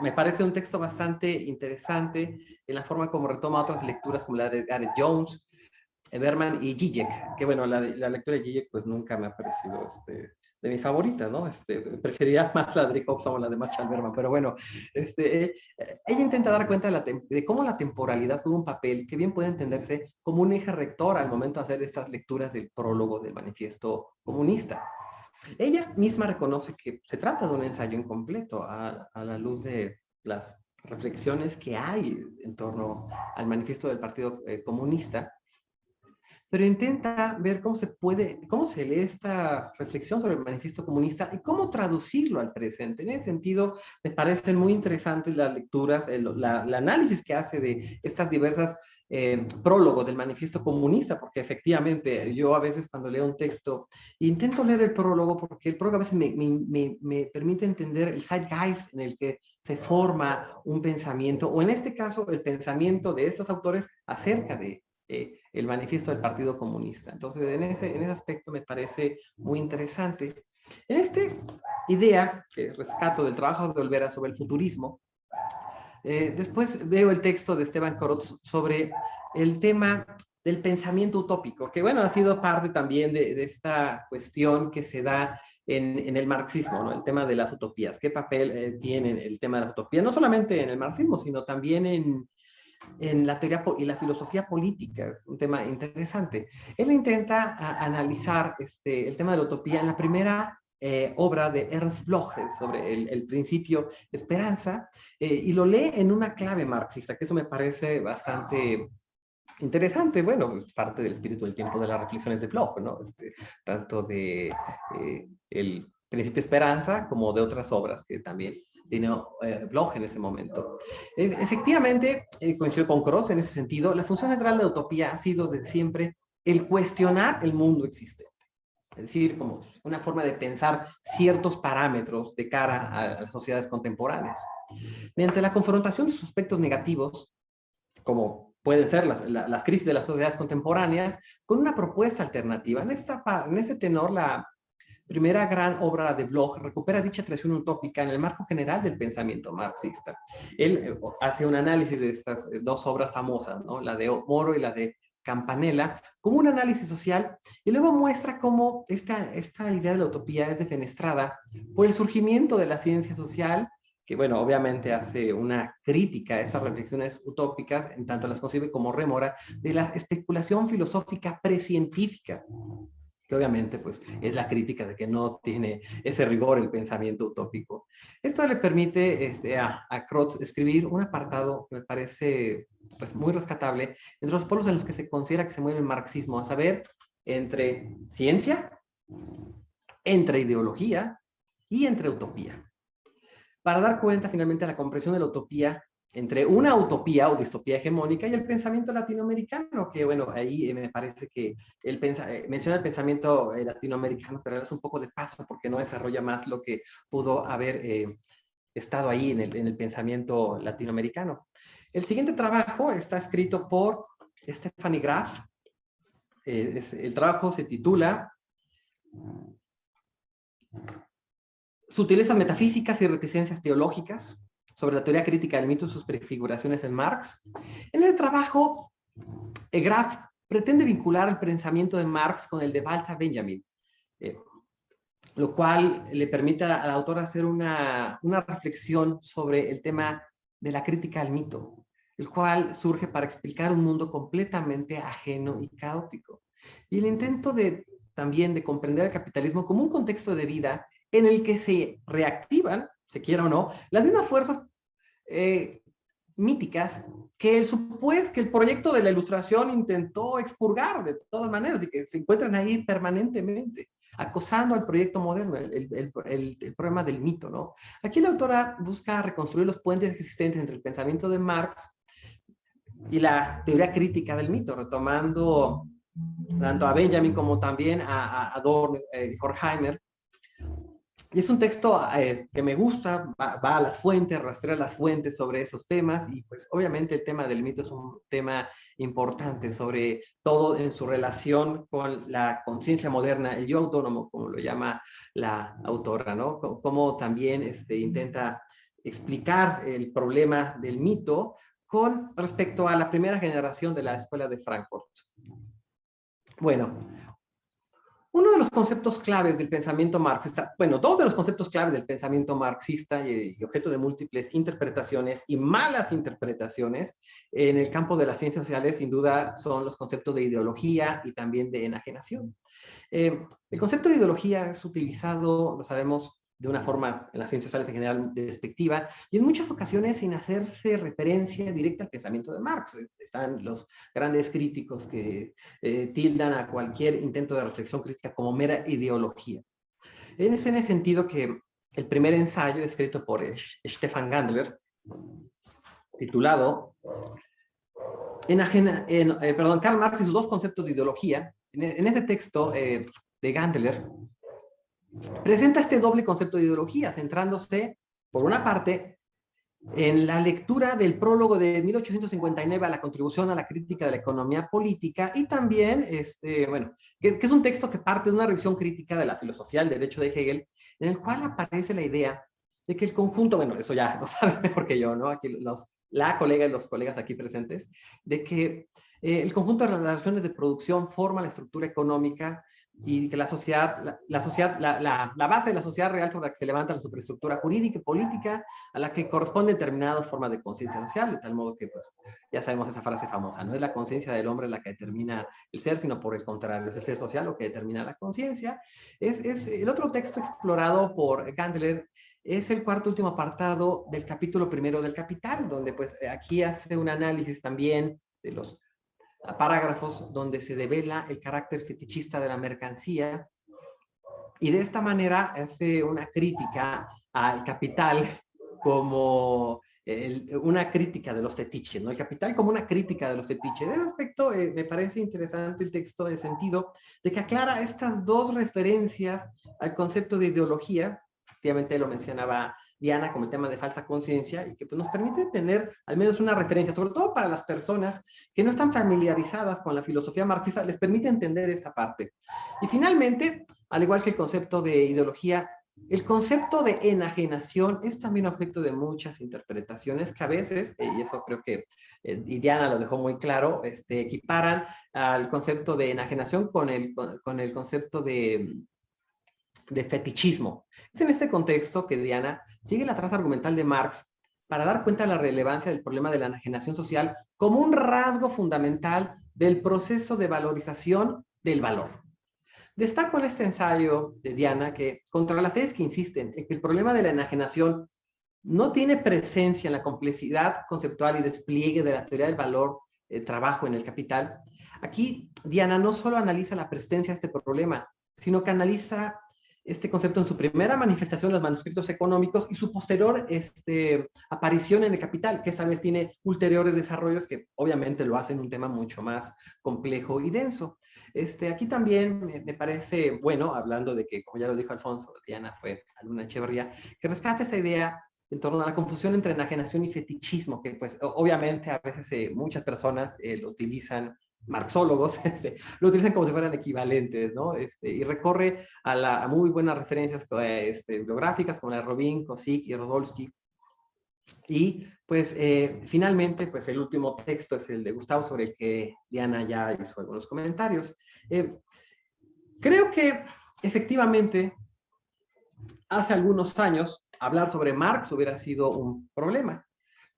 me parece un texto bastante interesante en la forma como retoma otras lecturas como la de Gareth Jones, Berman y Zizek, que bueno, la lectura de Zizek pues nunca me ha parecido de mi favorita, ¿no? Preferiría más la de Eric Hobsbawm o la de Marshall Berman, pero bueno, ella intenta dar cuenta de cómo la temporalidad juega un papel que bien puede entenderse como un eje rector al momento de hacer estas lecturas del prólogo del manifiesto comunista. Ella misma reconoce que se trata de un ensayo incompleto a la luz de las reflexiones que hay en torno al manifiesto del Partido Comunista, pero intenta ver cómo se lee esta reflexión sobre el manifiesto comunista y cómo traducirlo al presente. En ese sentido, me parecen muy interesantes las lecturas, el análisis que hace de estas diversas prólogos del manifiesto comunista, porque efectivamente yo a veces cuando leo un texto intento leer el prólogo, porque el prólogo a veces me permite entender el zeitgeist en el que se forma un pensamiento, o en este caso el pensamiento de estos autores acerca de el manifiesto del Partido Comunista. Entonces, en ese aspecto me parece muy interesante. En esta idea que rescato del trabajo de Olvera sobre el futurismo, después veo el texto de Esteban Crotz sobre el tema del pensamiento utópico, que bueno, ha sido parte también de esta cuestión que se da en el marxismo, ¿no? El tema de las utopías. ¿Qué papel tiene el tema de las utopías? No solamente en el marxismo, sino también en la teoría y la filosofía política, un tema interesante. Él intenta analizar el tema de la utopía en la primera obra de Ernst Bloch sobre el principio esperanza, y lo lee en una clave marxista, que eso me parece bastante interesante. Bueno, es parte del espíritu del tiempo de las reflexiones de Bloch, ¿no? Tanto de el principio esperanza como de otras obras que también tiene Bloch en ese momento. Efectivamente, coincido con Crotz en ese sentido, la función central de la utopía ha sido desde siempre el cuestionar el mundo existente. Es decir, como una forma de pensar ciertos parámetros de cara a las sociedades contemporáneas. Mediante la confrontación de sus aspectos negativos, como pueden ser las crisis de las sociedades contemporáneas, con una propuesta alternativa. En ese tenor, la primera gran obra de Bloch recupera dicha tradición utópica en el marco general del pensamiento marxista. Él hace un análisis de estas 2 obras famosas, ¿no? La de Moro y la de Campanella, como un análisis social, y luego muestra cómo esta idea de la utopía es defenestrada por el surgimiento de la ciencia social, que bueno, obviamente hace una crítica a estas reflexiones utópicas, en tanto las concibe como rémora de la especulación filosófica precientífica, que obviamente pues es la crítica de que no tiene ese rigor el pensamiento utópico. Esto le permite a Crotz escribir un apartado que me parece muy rescatable entre los polos en los que se considera que se mueve el marxismo, a saber, entre ciencia, entre ideología y entre utopía. Para dar cuenta finalmente de la comprensión de la utopía entre una utopía o distopía hegemónica y el pensamiento latinoamericano, que bueno, ahí me parece que menciona el pensamiento latinoamericano, pero es un poco de paso porque no desarrolla más lo que pudo haber estado ahí en el pensamiento latinoamericano. El siguiente trabajo está escrito por Stephanie Graf. El trabajo se titula Sutilezas metafísicas y reticencias teológicas sobre la teoría crítica del mito y sus prefiguraciones en Marx. En el trabajo, Graf pretende vincular el pensamiento de Marx con el de Walter Benjamin, lo cual le permite a la autora hacer una reflexión sobre el tema de la crítica al mito, el cual surge para explicar un mundo completamente ajeno y caótico. Y el intento también de comprender el capitalismo como un contexto de vida en el que se reactivan, se quiera o no, las mismas fuerzas míticas que el proyecto de la Ilustración intentó expurgar de todas maneras y que se encuentran ahí permanentemente, acosando al proyecto moderno, el problema del mito, ¿no? Aquí la autora busca reconstruir los puentes existentes entre el pensamiento de Marx y la teoría crítica del mito, retomando tanto a Benjamin como también a Adorno y Horkheimer. Y es un texto que me gusta, va a las fuentes, rastrea las fuentes sobre esos temas, y pues obviamente el tema del mito es un tema importante, sobre todo en su relación con la conciencia moderna, el yo autónomo, como lo llama la autora, ¿no? Como también intenta explicar el problema del mito con respecto a la primera generación de la Escuela de Frankfurt. Bueno, uno de los conceptos claves del pensamiento marxista, bueno, dos de los conceptos claves del pensamiento marxista y objeto de múltiples interpretaciones y malas interpretaciones en el campo de las ciencias sociales, sin duda, son los conceptos de ideología y también de enajenación. El concepto de ideología es utilizado, lo sabemos, de una forma en las ciencias sociales en general despectiva y en muchas ocasiones sin hacerse referencia directa al pensamiento de Marx. Están los grandes críticos que tildan a cualquier intento de reflexión crítica como mera ideología. Es en ese sentido que el primer ensayo escrito por Stefan Gandler, titulado Karl Marx y sus dos conceptos de ideología, en ese texto de Gandler, presenta este doble concepto de ideología, centrándose, por una parte, en la lectura del prólogo de 1859 a la contribución a la crítica de la economía política, y también, que es un texto que parte de una revisión crítica de la filosofía del derecho de Hegel, en el cual aparece la idea de que el conjunto, bueno, eso ya lo saben mejor que yo, ¿no? Aquí la colega y los colegas aquí presentes, de que el conjunto de relaciones de producción forma la estructura económica y que la base de la sociedad real sobre la que se levanta la superestructura jurídica y política a la que corresponde determinadas formas de conciencia social, de tal modo que, pues, ya sabemos esa frase famosa, no es la conciencia del hombre la que determina el ser, sino por el contrario, es el ser social lo que determina la conciencia. Es el otro texto explorado por Gandler, es el cuarto último apartado del capítulo primero del Capital, donde pues aquí hace un análisis también de los parágrafos donde se devela el carácter fetichista de la mercancía, y de esta manera hace una crítica al capital como una crítica de los fetiches, ¿no? El capital como una crítica de los fetiches. De ese aspecto me parece interesante el texto en el sentido de que aclara estas dos referencias al concepto de ideología. Efectivamente lo mencionaba Diana como el tema de falsa conciencia, y que pues, nos permite tener al menos una referencia, sobre todo para las personas que no están familiarizadas con la filosofía marxista, les permite entender esta parte. Y finalmente, al igual que el concepto de ideología, el concepto de enajenación es también objeto de muchas interpretaciones que a veces, y eso creo que y Diana lo dejó muy claro, equiparan al concepto de enajenación con el concepto de fetichismo. Es en este contexto que Diana sigue la traza argumental de Marx para dar cuenta de la relevancia del problema de la enajenación social como un rasgo fundamental del proceso de valorización del valor. Destaco en este ensayo de Diana que, contra las tesis que insisten en que el problema de la enajenación no tiene presencia en la complejidad conceptual y despliegue de la teoría del valor, trabajo en el capital. Aquí Diana no solo analiza la presencia de este problema, sino que analiza este concepto en su primera manifestación en los manuscritos económicos y su posterior aparición en el capital, que esta vez tiene ulteriores desarrollos que obviamente lo hacen un tema mucho más complejo y denso. Aquí también me parece bueno, hablando de que, como ya lo dijo Alfonso, Diana fue alumna de Echeverría, que rescate esa idea en torno a la confusión entre enajenación y fetichismo, que pues obviamente a veces muchas personas lo utilizan, marxólogos, lo utilizan como si fueran equivalentes, ¿no? Y recorre a muy buenas referencias bibliográficas como la de Robin, Kosick y Rodolsky. Y pues finalmente, pues el último texto es el de Gustavo, sobre el que Diana ya hizo algunos comentarios. Creo que efectivamente hace algunos años hablar sobre Marx hubiera sido un problema.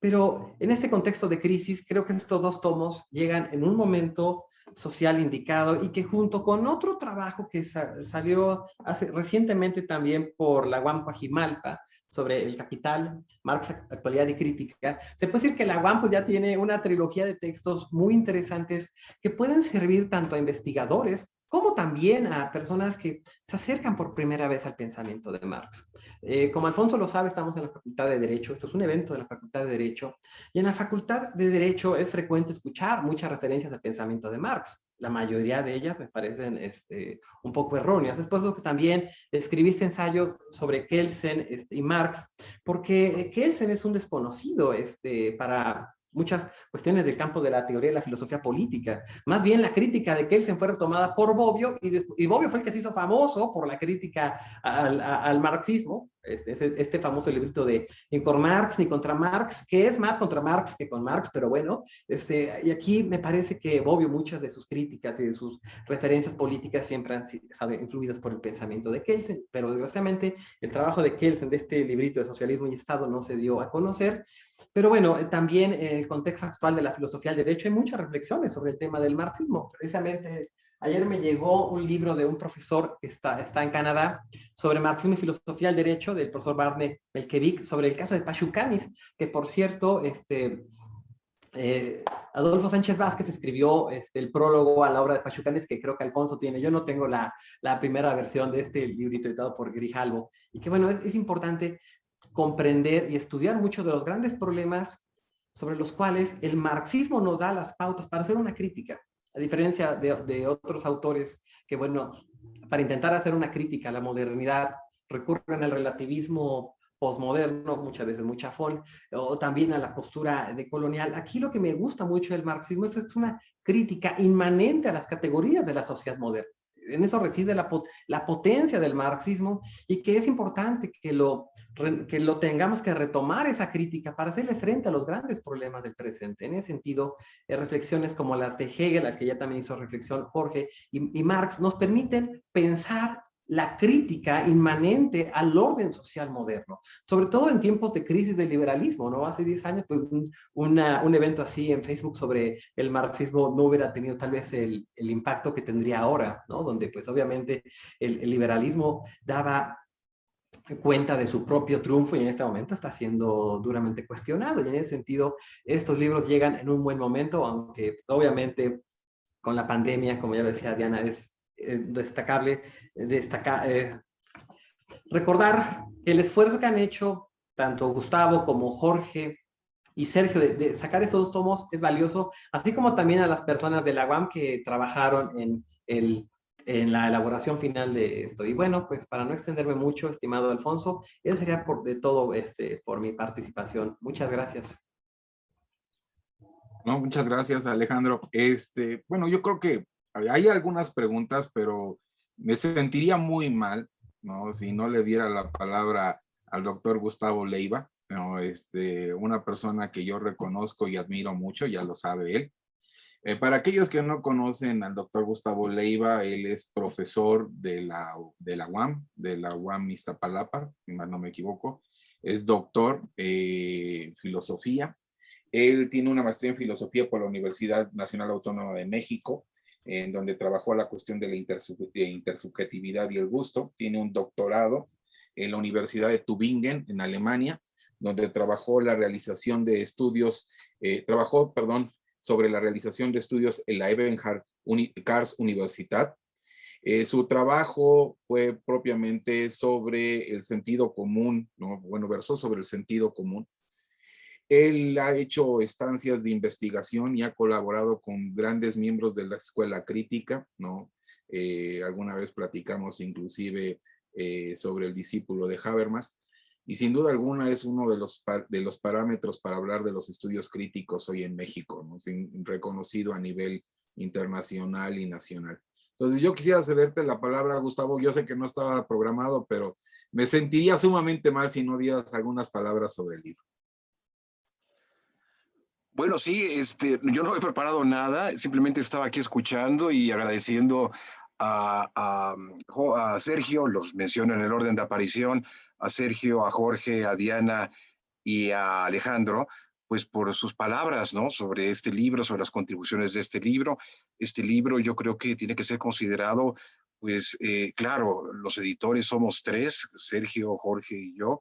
Pero en este contexto de crisis, creo que estos dos tomos llegan en un momento social indicado y que junto con otro trabajo que salió recientemente también por la UAM Coajimalpa sobre el capital, Marx, actualidad y crítica, se puede decir que la UAM pues, ya tiene una trilogía de textos muy interesantes que pueden servir tanto a investigadores como también a personas que se acercan por primera vez al pensamiento de Marx. Como Alfonso lo sabe, estamos en la Facultad de Derecho, esto es un evento de la Facultad de Derecho, y en la Facultad de Derecho es frecuente escuchar muchas referencias al pensamiento de Marx. La mayoría de ellas me parecen un poco erróneas. Es por eso que también escribiste ensayo sobre Kelsen y Marx, porque Kelsen es un desconocido para muchas cuestiones del campo de la teoría y la filosofía política. Más bien la crítica de Kelsen fue retomada por Bobbio y Bobbio fue el que se hizo famoso por la crítica al marxismo, este famoso librito de Ni con Marx ni contra Marx, que es más contra Marx que con Marx, pero bueno, y aquí me parece que Bobbio, muchas de sus críticas y de sus referencias políticas siempre han sido influidas por el pensamiento de Kelsen, pero desgraciadamente el trabajo de Kelsen de este librito de Socialismo y Estado no se dio a conocer. Pero bueno, también en el contexto actual de la filosofía del derecho hay muchas reflexiones sobre el tema del marxismo. Precisamente ayer me llegó un libro de un profesor que está en Canadá sobre marxismo y filosofía del derecho, del profesor Barney Melkevic, sobre el caso de Pachucanis, que por cierto, Adolfo Sánchez Vázquez escribió el prólogo a la obra de Pachucanis, que creo que Alfonso tiene. Yo no tengo la primera versión de este librito editado por Grijalvo. Y que bueno, es importante comprender y estudiar muchos de los grandes problemas sobre los cuales el marxismo nos da las pautas para hacer una crítica, a diferencia de otros autores que, bueno, para intentar hacer una crítica a la modernidad recurren al relativismo posmoderno, muchas veces muy chafón, o también a la postura decolonial. Aquí lo que me gusta mucho del marxismo es una crítica inmanente a las categorías de la sociedad moderna. En eso reside la potencia del marxismo y que es importante que lo tengamos que retomar esa crítica para hacerle frente a los grandes problemas del presente. En ese sentido, reflexiones como las de Hegel, al que ya también hizo reflexión Jorge, y Marx, nos permiten pensar la crítica inmanente al orden social moderno, sobre todo en tiempos de crisis del liberalismo, ¿no? Hace 10 años, pues un evento así en Facebook sobre el marxismo no hubiera tenido tal vez el impacto que tendría ahora, ¿no? Donde pues obviamente el liberalismo daba cuenta de su propio triunfo y en este momento está siendo duramente cuestionado. Y en ese sentido, estos libros llegan en un buen momento, aunque obviamente con la pandemia, como ya lo decía Diana, es destacable recordar que el esfuerzo que han hecho tanto Gustavo como Jorge y Sergio de sacar estos dos tomos es valioso, así como también a las personas de la UAM que trabajaron en la elaboración final de esto. Y bueno, pues para no extenderme mucho, estimado Alfonso, eso sería de todo por mi participación. Muchas gracias. No, muchas gracias, Alejandro. Bueno, yo creo que hay algunas preguntas, pero me sentiría muy mal, ¿no? Si no le diera la palabra al doctor Gustavo Leiva, ¿no? Una persona que yo reconozco y admiro mucho, ya lo sabe él. Para aquellos que no conocen al doctor Gustavo Leiva, él es profesor de la UAM Iztapalapa, si mal no me equivoco. Es doctor en filosofía. Él tiene una maestría en filosofía por la Universidad Nacional Autónoma de México, en donde trabajó la cuestión de la intersubjetividad y el gusto. Tiene un doctorado en la Universidad de Tübingen, en Alemania, donde trabajó la realización de estudios, sobre la realización de estudios en la Ebenhard Karls Universitat. Su trabajo fue propiamente sobre el sentido común, ¿no? Bueno, versó sobre el sentido común. Él ha hecho estancias de investigación y ha colaborado con grandes miembros de la escuela crítica, ¿no? Alguna vez platicamos inclusive sobre el discípulo de Habermas, y sin duda alguna es uno de los parámetros para hablar de los estudios críticos hoy en México, ¿no? Reconocido a nivel internacional y nacional. Entonces yo quisiera cederte la palabra, Gustavo. Yo sé que no estaba programado, pero me sentiría sumamente mal si no dieras algunas palabras sobre el libro. Bueno, sí, yo no he preparado nada, simplemente estaba aquí escuchando y agradeciendo a Sergio, los menciono en el orden de aparición, a Sergio, a Jorge, a Diana y a Alejandro, pues por sus palabras, ¿no? Sobre este libro, sobre las contribuciones de este libro. Este libro yo creo que tiene que ser considerado, pues claro, los editores somos tres, Sergio, Jorge y yo,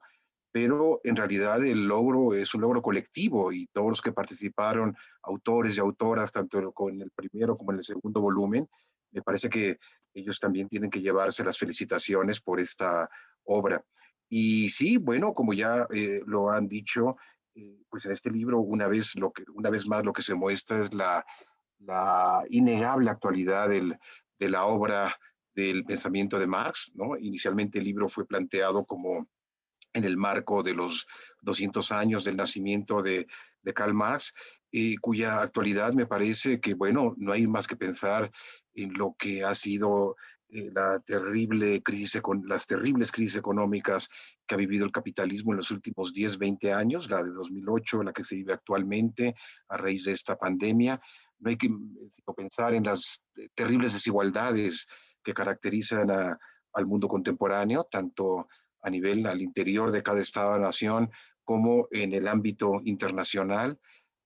pero en realidad el logro es un logro colectivo y todos los que participaron, autores y autoras, tanto en el primero como en el segundo volumen, me parece que ellos también tienen que llevarse las felicitaciones por esta obra. Y sí, bueno, como ya lo han dicho, pues en este libro una vez más lo que se muestra es la innegable actualidad de la obra del pensamiento de Marx, ¿no? Inicialmente el libro fue planteado como en el marco de los 200 años del nacimiento de Karl Marx, cuya actualidad me parece que, bueno, no hay más que pensar en lo que ha sido las terribles crisis económicas que ha vivido el capitalismo en los últimos 10, 20 años, la de 2008, la que se vive actualmente a raíz de esta pandemia. No hay que pensar en las terribles desigualdades que caracterizan al mundo contemporáneo, tanto a nivel al interior de cada estado-nación como en el ámbito internacional.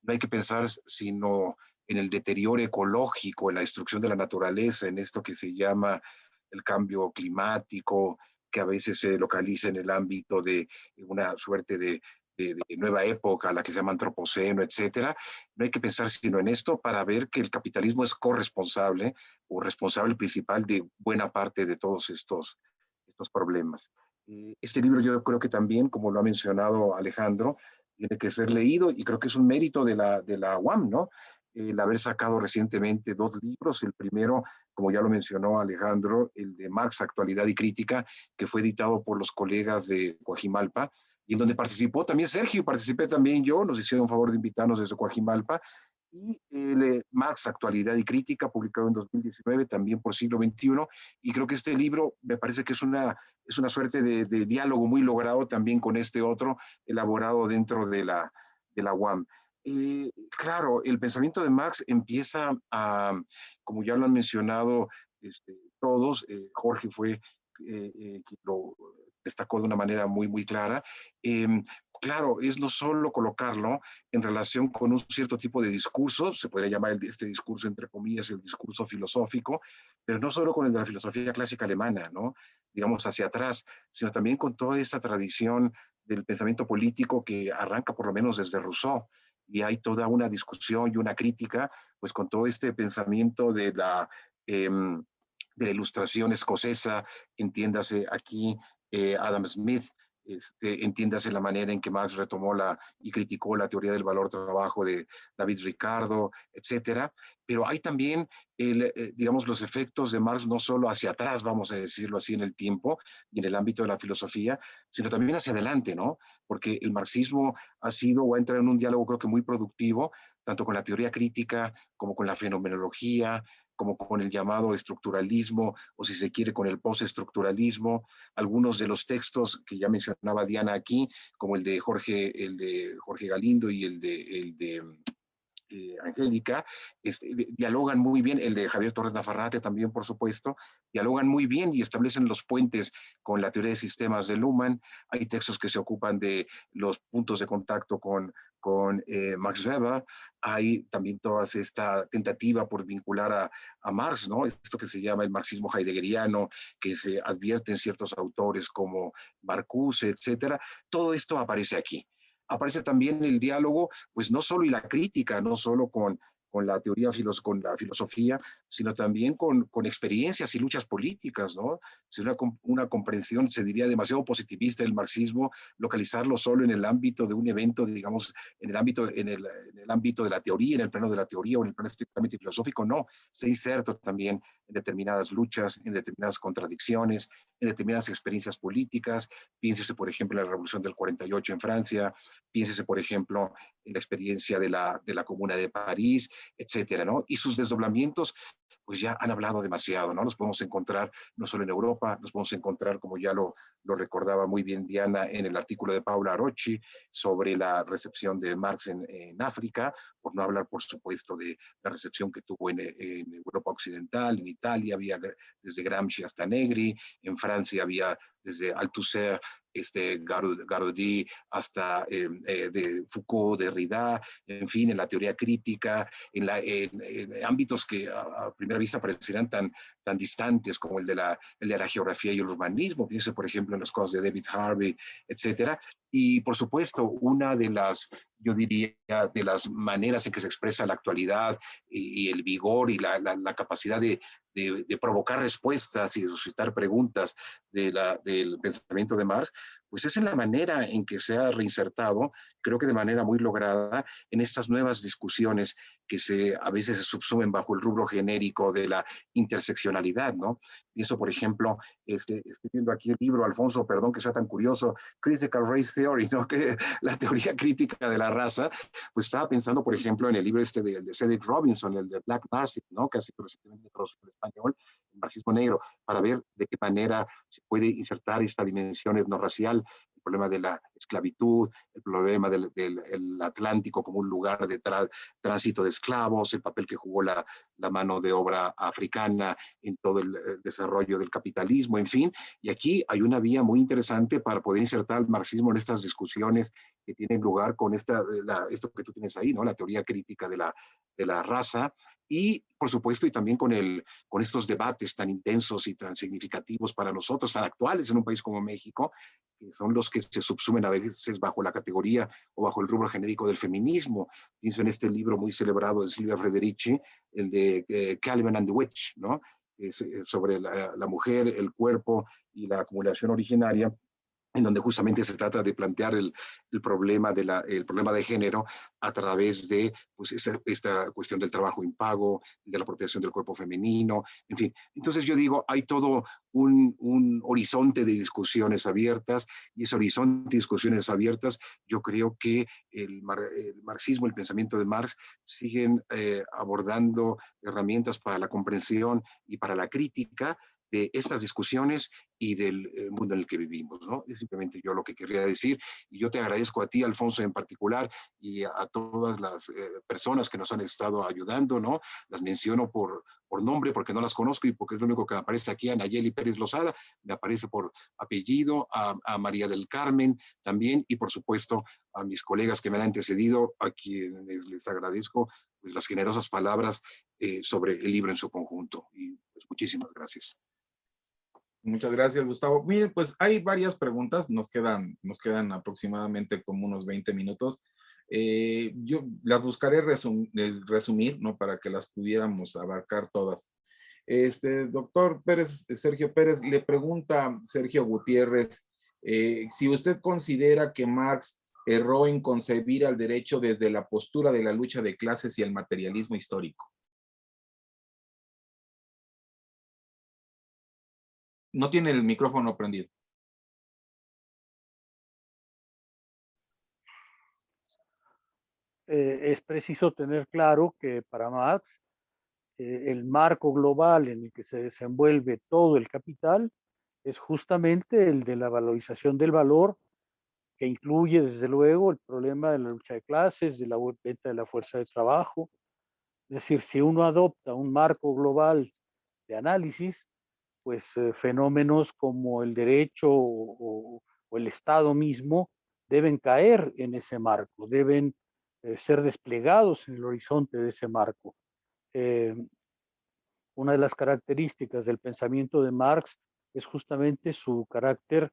No hay que pensar sino en el deterioro ecológico, en la destrucción de la naturaleza, en esto que se llama el cambio climático, que a veces se localiza en el ámbito de una suerte de nueva época, la que se llama antropoceno, etcétera. No hay que pensar sino en esto para ver que el capitalismo es corresponsable o responsable principal de buena parte de todos estos problemas. Este libro yo creo que también, como lo ha mencionado Alejandro, tiene que ser leído y creo que es un mérito de la UAM, ¿no? El haber sacado recientemente 2 libros. El primero, como ya lo mencionó Alejandro, el de Marx, Actualidad y Crítica, que fue editado por los colegas de Coajimalpa, y en donde participó también Sergio, participé también yo, nos hicieron favor de invitarnos desde Coajimalpa, y el Marx, Actualidad y Crítica, publicado en 2019, también por Siglo XXI, y creo que este libro me parece que es una suerte de diálogo muy logrado también con este otro, elaborado dentro de la UAM. Claro, el pensamiento de Marx empieza a, como ya lo han mencionado todos, Jorge fue quien lo destacó de una manera muy, muy clara. Claro, es no solo colocarlo en relación con un cierto tipo de discurso, se podría llamar este discurso, entre comillas, el discurso filosófico, pero no solo con el de la filosofía clásica alemana, ¿no? Digamos, hacia atrás, sino también con toda esta tradición del pensamiento político que arranca por lo menos desde Rousseau, y hay toda una discusión y una crítica, pues con todo este pensamiento de la ilustración escocesa, entiéndase aquí Adam Smith, entiéndase la manera en que Marx retomó y criticó la teoría del valor trabajo de David Ricardo, etcétera. Pero hay también, digamos, los efectos de Marx no solo hacia atrás, vamos a decirlo así, en el tiempo y en el ámbito de la filosofía, sino también hacia adelante, ¿no? Porque el marxismo ha sido o ha entrado en un diálogo creo que muy productivo, tanto con la teoría crítica como con la fenomenología, como con el llamado estructuralismo, o si se quiere, con el postestructuralismo. Algunos de los textos que ya mencionaba Diana aquí, como el de Jorge Galindo y el de Angélica, dialogan muy bien, el de Javier Torres Nafarrate también, por supuesto, dialogan muy bien y establecen los puentes con la teoría de sistemas de Luhmann. Hay textos que se ocupan de los puntos de contacto con Max Weber. Hay también toda esta tentativa por vincular a Marx, ¿no? Esto que se llama el marxismo heideggeriano, que se advierte en ciertos autores como Marcuse, etcétera. Todo esto aparece aquí. aparece también el diálogo, pues no solo y la crítica, no solo con la teoría, con la filosofía, sino también con experiencias y luchas políticas, ¿no? Es una comprensión, se diría, demasiado positivista del marxismo, localizarlo solo en el ámbito de un evento, digamos, en el ámbito de la teoría, en el plano de la teoría o en el plano estrictamente filosófico, no, se inserta también en determinadas luchas, en determinadas contradicciones, en determinadas experiencias políticas. Piénsese, por ejemplo, en la Revolución del 48 en Francia, piénsese, por ejemplo, en la experiencia de la Comuna de París, etcétera, ¿no? Y sus desdoblamientos, pues ya han hablado demasiado, ¿no? Los podemos encontrar no solo en Europa, los podemos encontrar, como ya lo recordaba muy bien Diana, en el artículo de Paula Arocci sobre la recepción de Marx en África, por no hablar, por supuesto, de la recepción que tuvo en Europa Occidental, en Italia había desde Gramsci hasta Negri, en Francia había desde Althusser, Gaudí, hasta de Foucault, Derrida, en fin, en la teoría crítica, en ámbitos que a primera vista parecerán tan distantes como el de la geografía y el urbanismo. Piense, por ejemplo, en las cosas de David Harvey, etcétera. Y, por supuesto, una de las, yo diría, de las maneras en que se expresa la actualidad y el vigor y la capacidad de provocar respuestas y suscitar preguntas del pensamiento de Marx, pues es en la manera en que se ha reinsertado, creo que de manera muy lograda, en estas nuevas discusiones que a veces se subsumen bajo el rubro genérico de la interseccionalidad, ¿no? Pienso, por ejemplo, estoy viendo aquí el libro, Alfonso, perdón que sea tan curioso, Critical Race Theory, ¿no? Que la teoría crítica de la raza, pues estaba pensando, por ejemplo, en el libro de Cedric Robinson, el de Black Marxism, ¿no? Que ha sido recientemente traducido al español, el marxismo negro, para ver de qué manera se puede insertar esta dimensión etnorracial, el problema de la esclavitud, el problema del Atlántico como un lugar de tránsito de esclavos, el papel que jugó la mano de obra africana en todo el desarrollo del capitalismo, en fin. Y aquí hay una vía muy interesante para poder insertar el marxismo en estas discusiones que tienen lugar con esto que tú tienes ahí, ¿no? La teoría crítica de la raza. Y, por supuesto, y también con estos debates tan intensos y tan significativos para nosotros, tan actuales en un país como México, que son los que se subsumen a veces bajo la categoría o bajo el rubro genérico del feminismo. Pienso en este libro muy celebrado de Silvia Federici, el de Caliban and the Witch, ¿no? Sobre la mujer, el cuerpo y la acumulación originaria, en donde justamente se trata de plantear el problema de género a través de pues, esta cuestión del trabajo impago, de la apropiación del cuerpo femenino, en fin. Entonces yo digo, hay todo un horizonte de discusiones abiertas, y ese horizonte de discusiones abiertas, yo creo que el marxismo, el pensamiento de Marx, siguen abordando herramientas para la comprensión y para la crítica de estas discusiones y del mundo en el que vivimos, ¿no? Es simplemente yo lo que querría decir, y yo te agradezco a ti, Alfonso, en particular, y a todas las personas que nos han estado ayudando, ¿no? Las menciono por nombre porque no las conozco y porque es lo único que me aparece aquí, a Nayeli Pérez Lozada, me aparece por apellido, a María del Carmen también, y por supuesto a mis colegas que me han antecedido, a quienes les agradezco pues, las generosas palabras sobre el libro en su conjunto. Y pues, muchísimas gracias. Muchas gracias, Gustavo. Miren, pues hay varias preguntas, nos quedan aproximadamente como unos 20 minutos. Yo las buscaré resumir, ¿no? Para que las pudiéramos abarcar todas. Doctor Pérez, Sergio Pérez, le pregunta Sergio Gutiérrez, si usted considera que Marx erró en concebir al derecho desde la postura de la lucha de clases y el materialismo histórico. No tiene el micrófono prendido. Es preciso tener claro que para Marx el marco global en el que se desenvuelve todo el capital es justamente el de la valorización del valor, que incluye desde luego el problema de la lucha de clases, de la venta de la fuerza de trabajo. Es decir, si uno adopta un marco global de análisis, pues fenómenos como el derecho o el Estado mismo deben caer en ese marco, deben ser desplegados en el horizonte de ese marco. Una de las características del pensamiento de Marx es justamente su carácter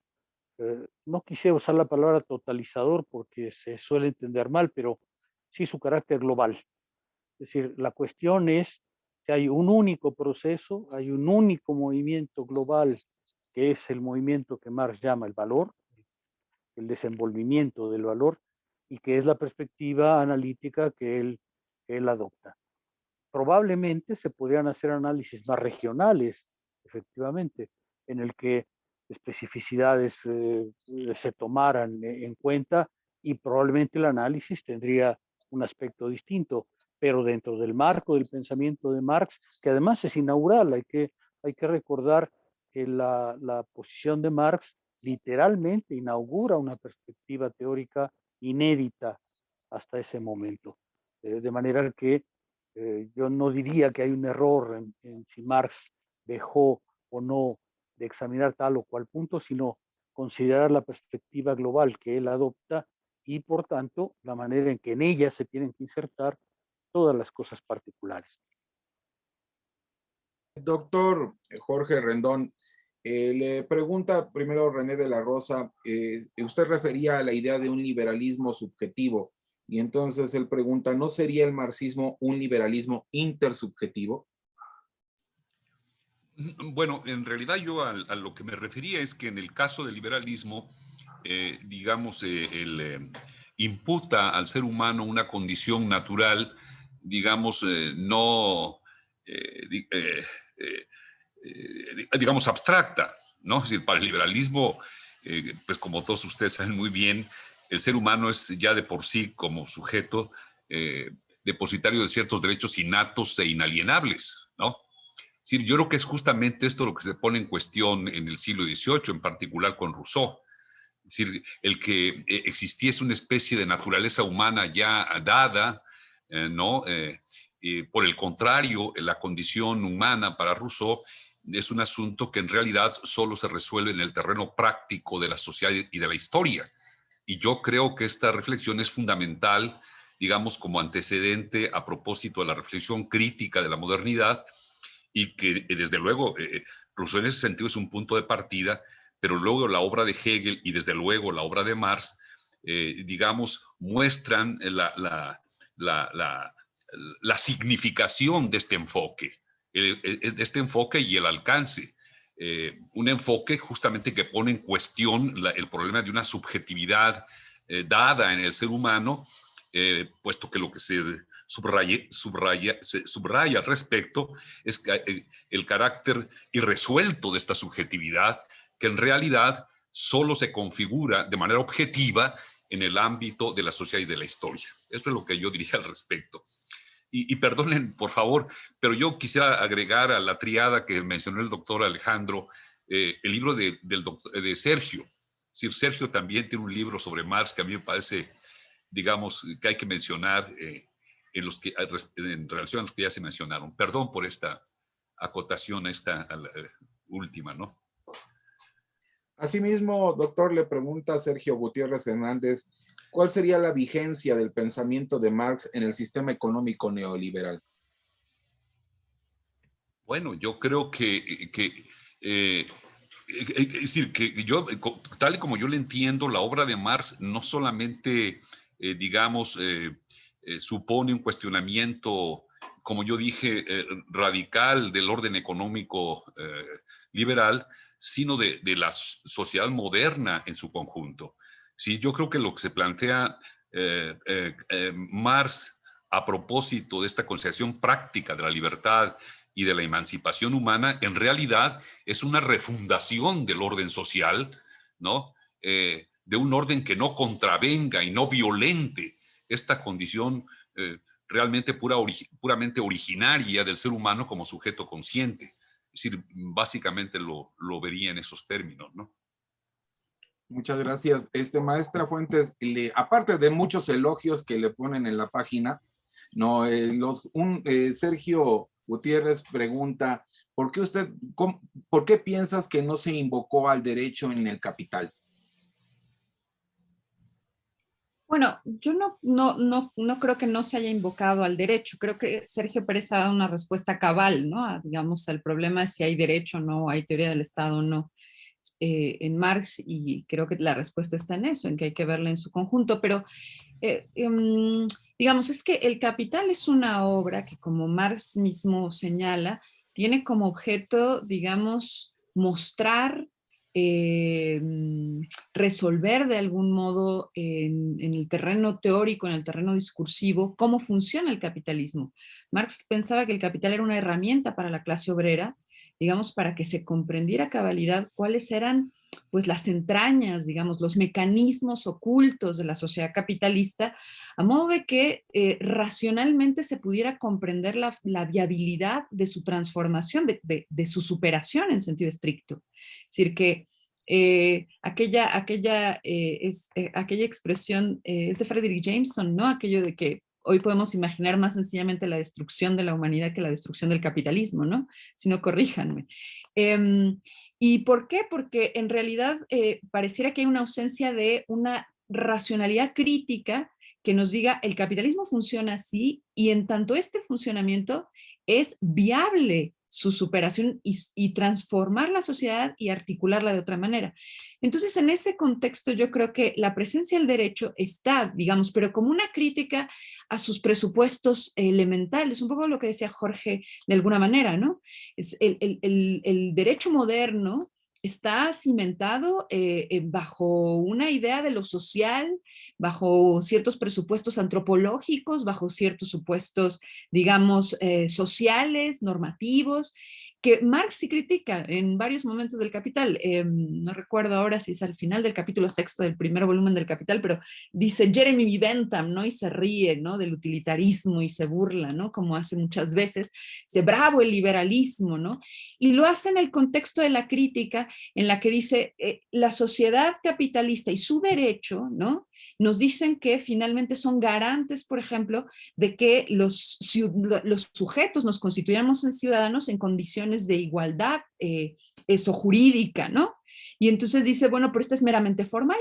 no quisiera usar la palabra totalizador porque se suele entender mal, pero sí su carácter global. Es decir, la cuestión es que hay un único proceso, hay un único movimiento global, que es el movimiento que Marx llama el valor, el desenvolvimiento del valor, y que es la perspectiva analítica que él adopta. Probablemente se podrían hacer análisis más regionales, efectivamente, en el que especificidades se tomaran en cuenta y probablemente el análisis tendría un aspecto distinto, pero dentro del marco del pensamiento de Marx, que además es inaugural, hay que recordar que la posición de Marx literalmente inaugura una perspectiva teórica inédita hasta ese momento. De manera que yo no diría que hay un error en si Marx dejó o no de examinar tal o cual punto, sino considerar la perspectiva global que él adopta y, por tanto, la manera en que en ella se tienen que insertar todas las cosas particulares. Doctor Jorge Rendón, le pregunta primero René de la Rosa, usted refería a la idea de un liberalismo subjetivo, y entonces él pregunta, ¿no sería el marxismo un liberalismo intersubjetivo? Bueno, en realidad yo a lo que me refería es que en el caso del liberalismo, digamos, imputa al ser humano una condición natural, digamos, no, digamos, abstracta, ¿no? Es decir, para el liberalismo, pues como todos ustedes saben muy bien, el ser humano es ya de por sí como sujeto depositario de ciertos derechos innatos e inalienables, ¿no? Es decir, yo creo que es justamente esto lo que se pone en cuestión en el siglo XVIII, en particular con Rousseau. Es decir, el que existiese una especie de naturaleza humana ya dada, ¿no? Por el contrario, la condición humana para Rousseau es un asunto que en realidad solo se resuelve en el terreno práctico de la sociedad y de la historia. Y yo creo que esta reflexión es fundamental, digamos, como antecedente a propósito de la reflexión crítica de la modernidad, y que desde luego Rousseau en ese sentido es un punto de partida, pero luego la obra de Hegel y desde luego la obra de Marx, digamos, muestran la significación de este enfoque, y el alcance. Un enfoque justamente que pone en cuestión el problema de una subjetividad dada en el ser humano, puesto que lo que se subraya al respecto es que, el carácter irresuelto de esta subjetividad, que en realidad solo se configura de manera objetiva en el ámbito de la sociedad y de la historia. Eso es lo que yo diría al respecto. Y perdonen, por favor, pero yo quisiera agregar a la triada que mencionó el doctor Alejandro, el libro de Sergio. Es decir, Sergio también tiene un libro sobre Marx que a mí me parece, digamos, que hay que mencionar en relación a los que ya se mencionaron. Perdón por esta acotación, esta última, ¿no? Asimismo, doctor, le pregunta a Sergio Gutiérrez Hernández, ¿cuál sería la vigencia del pensamiento de Marx en el sistema económico neoliberal? Bueno, yo creo es decir, que yo, tal y como yo le entiendo, la obra de Marx no solamente, digamos, supone un cuestionamiento, como yo dije, radical del orden económico liberal, sino de la sociedad moderna en su conjunto. Sí, yo creo que lo que se plantea Marx a propósito de esta concepción práctica de la libertad y de la emancipación humana, en realidad es una refundación del orden social, ¿no? De un orden que no contravenga y no violente esta condición realmente puramente originaria del ser humano como sujeto consciente. Es decir, básicamente lo vería en esos términos, ¿no? Muchas gracias. Maestra Fuentes, aparte de muchos elogios que le ponen en la página, no, Sergio Gutiérrez pregunta, ¿por qué piensas que no se invocó al derecho en el Capital? Bueno, yo no creo que no se haya invocado al derecho. Creo que Sergio Pérez ha dado una respuesta cabal, ¿no? Digamos, el problema es si hay derecho o no, hay teoría del Estado o no. en Marx, y creo que la respuesta está en eso, en que hay que verla en su conjunto, pero digamos, es que El Capital es una obra que, como Marx mismo señala, tiene como objeto, digamos, mostrar, resolver de algún modo en el terreno teórico, en el terreno discursivo, cómo funciona el capitalismo. Marx pensaba que el capital era una herramienta para la clase obrera, digamos, para que se comprendiera a cabalidad cuáles eran, pues, las entrañas, digamos, los mecanismos ocultos de la sociedad capitalista, a modo de que racionalmente se pudiera comprender la viabilidad de su transformación, de su superación en sentido estricto. Es decir, que aquella expresión es de Frederick Jameson, ¿no? Aquello de que hoy podemos imaginar más sencillamente la destrucción de la humanidad que la destrucción del capitalismo, ¿no? Si no, corríjanme. ¿Y por qué? Porque en realidad pareciera que hay una ausencia de una racionalidad crítica que nos diga el capitalismo funciona así y en tanto este funcionamiento es viable su superación y transformar la sociedad y articularla de otra manera. Entonces, en ese contexto, yo creo que la presencia del derecho está, digamos, pero como una crítica a sus presupuestos elementales, un poco lo que decía Jorge de alguna manera, ¿no? Es el derecho moderno está cimentado bajo una idea de lo social, bajo ciertos presupuestos antropológicos, bajo ciertos supuestos, digamos, sociales, normativos, que Marx sí critica en varios momentos del Capital. No recuerdo ahora si es al final del capítulo 6 del primer volumen del Capital, pero dice Jeremy Bentham, ¿no? Y se ríe, ¿no? Del utilitarismo y se burla, ¿no? Como hace muchas veces. Dice, bravo el liberalismo, ¿no? Y lo hace en el contexto de la crítica, en la que dice, la sociedad capitalista y su derecho, ¿no? Nos dicen que finalmente son garantes, por ejemplo, de que los sujetos nos constituyamos en ciudadanos en condiciones de igualdad jurídica, ¿no? Y entonces dice, bueno, pero esto es meramente formal,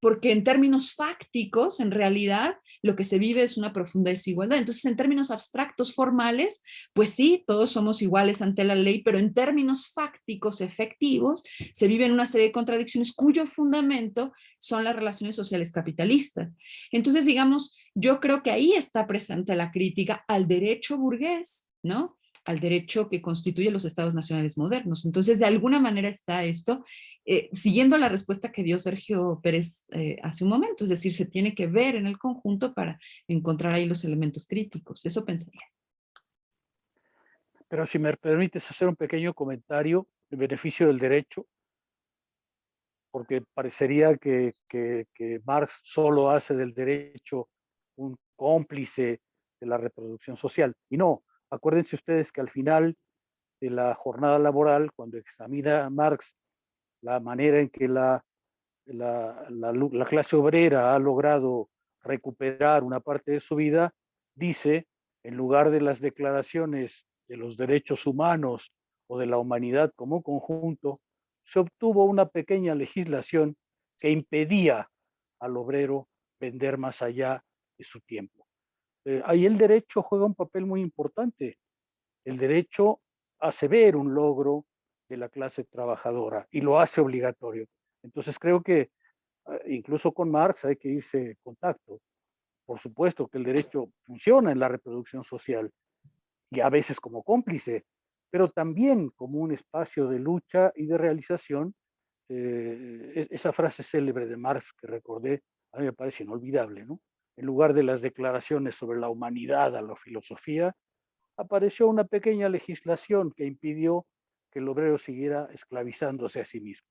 porque en términos fácticos, en realidad, lo que se vive es una profunda desigualdad. Entonces, en términos abstractos, formales, pues sí, todos somos iguales ante la ley, pero en términos fácticos, efectivos, se viven una serie de contradicciones cuyo fundamento son las relaciones sociales capitalistas. Entonces, digamos, yo creo que ahí está presente la crítica al derecho burgués, ¿no? Al derecho que constituye los estados nacionales modernos. Entonces, de alguna manera está esto, siguiendo la respuesta que dio Sergio Pérez hace un momento, es decir, se tiene que ver en el conjunto para encontrar ahí los elementos críticos. Eso pensaría. Pero si me permites hacer un pequeño comentario en beneficio del derecho, porque parecería que Marx solo hace del derecho un cómplice de la reproducción social. Y no, acuérdense ustedes que al final de la jornada laboral, cuando examina Marx la manera en que la clase obrera ha logrado recuperar una parte de su vida, dice, en lugar de las declaraciones de los derechos humanos o de la humanidad como conjunto, se obtuvo una pequeña legislación que impedía al obrero vender más allá de su tiempo. Ahí el derecho juega un papel muy importante. El derecho hace ver un logro de la clase trabajadora y lo hace obligatorio. Entonces creo que incluso con Marx hay que irse con tacto. Por supuesto que el derecho funciona en la reproducción social y a veces como cómplice, pero también como un espacio de lucha y de realización. Esa frase célebre de Marx que recordé, a mí me parece inolvidable, ¿no? En lugar de las declaraciones sobre la humanidad a la filosofía, apareció una pequeña legislación que impidió que el obrero siguiera esclavizándose a sí mismo.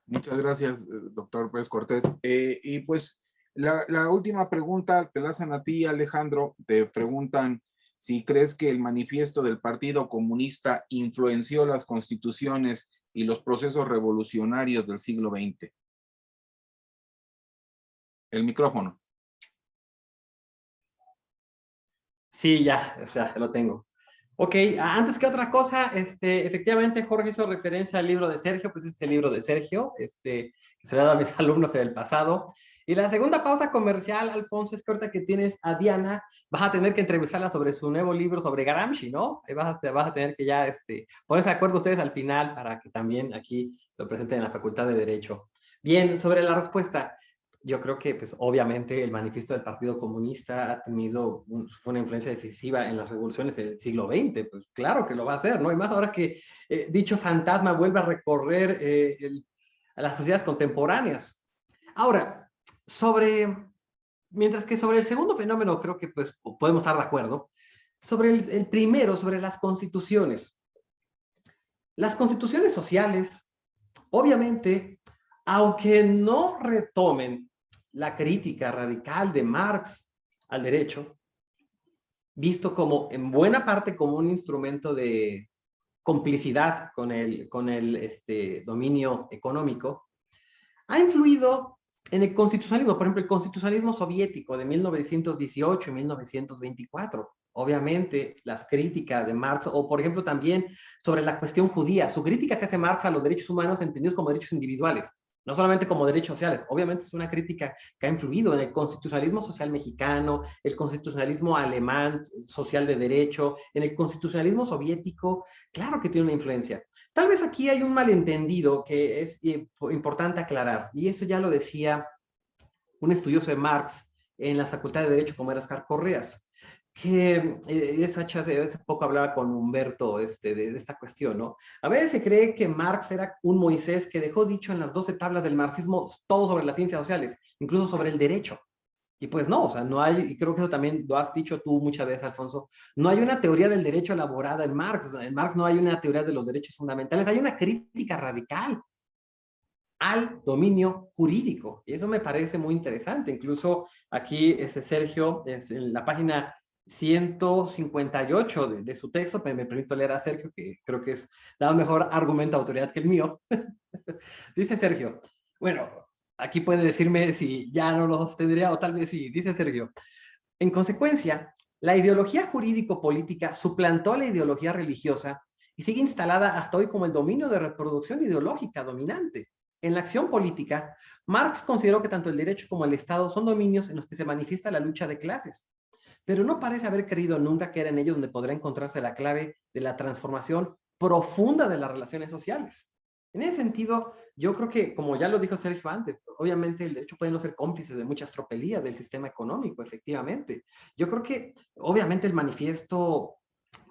Muchas gracias, doctor Pérez Cortés. Y pues la última pregunta te la hacen a ti, Alejandro. Te preguntan si crees que el manifiesto del Partido Comunista influenció las constituciones y los procesos revolucionarios del siglo XX. El micrófono. Sí, ya, o sea, lo tengo. Ok, antes que otra cosa, efectivamente Jorge hizo referencia al libro de Sergio, pues es el libro de Sergio, que se le ha dado a mis alumnos en el pasado. Y la segunda pausa comercial, Alfonso, es que ahorita que tienes a Diana, vas a tener que entrevistarla sobre su nuevo libro sobre Gramsci, ¿no? Vas a tener que ya ponerse de acuerdo ustedes al final para que también aquí lo presenten en la Facultad de Derecho. Bien, sobre la respuesta, yo creo que, pues, obviamente, el manifiesto del Partido Comunista ha tenido fue una influencia decisiva en las revoluciones del siglo XX, pues claro que lo va a hacer, ¿no? Y más ahora que dicho fantasma vuelve a recorrer a las sociedades contemporáneas. Ahora, mientras que sobre el segundo fenómeno creo que pues podemos estar de acuerdo, sobre el primero, sobre las constituciones. Las constituciones sociales, obviamente, aunque no retomen la crítica radical de Marx al derecho, visto como en buena parte como un instrumento de complicidad con el dominio económico, ha influido en el constitucionalismo, por ejemplo, el constitucionalismo soviético de 1918 y 1924. Obviamente, las críticas de Marx, o por ejemplo también sobre la cuestión judía, su crítica que hace Marx a los derechos humanos entendidos como derechos individuales, no solamente como derechos sociales. Obviamente es una crítica que ha influido en el constitucionalismo social mexicano, el constitucionalismo alemán social de derecho, en el constitucionalismo soviético, claro que tiene una influencia. Tal vez aquí hay un malentendido que es importante aclarar, y eso ya lo decía un estudioso de Marx en la Facultad de Derecho, como era Oscar Correas, que hace poco hablaba con Humberto de esta cuestión, ¿no? A veces se cree que Marx era un Moisés que dejó dicho en las 12 tablas del marxismo todo sobre las ciencias sociales, incluso sobre el derecho. Y pues no, o sea, no hay, y creo que eso también lo has dicho tú muchas veces, Alfonso, no hay una teoría del derecho elaborada en Marx. En Marx no hay una teoría de los derechos fundamentales, hay una crítica radical al dominio jurídico. Y eso me parece muy interesante. Incluso aquí Sergio, en la página 158 de su texto, me permito leer a Sergio, que creo que da un mejor argumento de autoridad que el mío. Dice Sergio, bueno, aquí puede decirme si ya no lo sostendría o tal vez sí. Dice Sergio, en consecuencia, la ideología jurídico-política suplantó a la ideología religiosa y sigue instalada hasta hoy como el dominio de reproducción ideológica dominante. En la acción política, Marx consideró que tanto el derecho como el Estado son dominios en los que se manifiesta la lucha de clases, pero no parece haber creído nunca que era en ellos donde podrá encontrarse la clave de la transformación profunda de las relaciones sociales. En ese sentido, yo creo que, como ya lo dijo Sergio antes, obviamente el derecho puede no ser cómplice de muchas tropelías del sistema económico, efectivamente. Yo creo que, obviamente, el manifiesto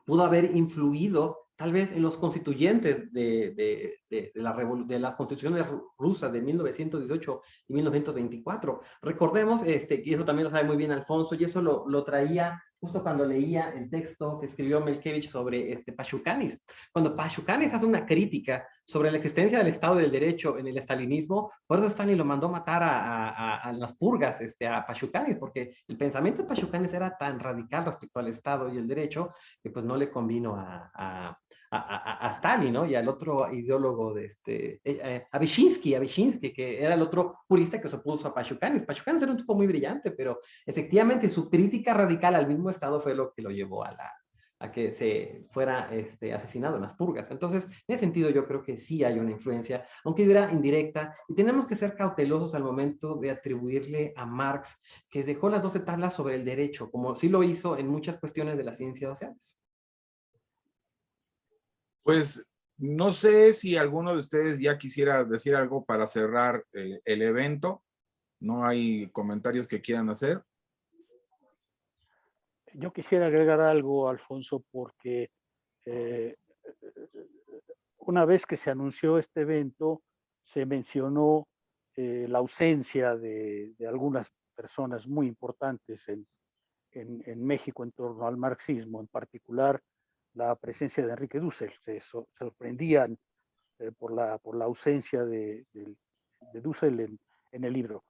pudo haber influido tal vez en los constituyentes de las constituciones rusas de 1918 y 1924. Recordemos, y eso también lo sabe muy bien Alfonso, y eso lo traía justo cuando leía el texto que escribió Melkevich sobre Pashukanis. Cuando Pashukanis hace una crítica sobre la existencia del Estado del Derecho en el estalinismo, por eso Stalin lo mandó matar a las purgas a Pashukanis, porque el pensamiento de Pashukanis era tan radical respecto al Estado y el derecho que pues no le convino a Stalin, ¿no? Y al otro ideólogo a Vyshinsky, que era el otro jurista que se opuso a Pashukanis. Pashukanis era un tipo muy brillante, pero efectivamente su crítica radical al mismo Estado fue lo que lo llevó a que se fuera asesinado en las purgas. Entonces, en ese sentido, yo creo que sí hay una influencia, aunque era indirecta, y tenemos que ser cautelosos al momento de atribuirle a Marx que dejó las 12 tablas sobre el derecho, como sí lo hizo en muchas cuestiones de las ciencias sociales. Pues no sé si alguno de ustedes ya quisiera decir algo para cerrar el evento. ¿No hay comentarios que quieran hacer? Yo quisiera agregar algo, Alfonso, porque una vez que se anunció este evento, se mencionó la ausencia de algunas personas muy importantes en México en torno al marxismo, en particular la presencia de Enrique Dussel. Se sorprendían por la ausencia de Dussel en el libro.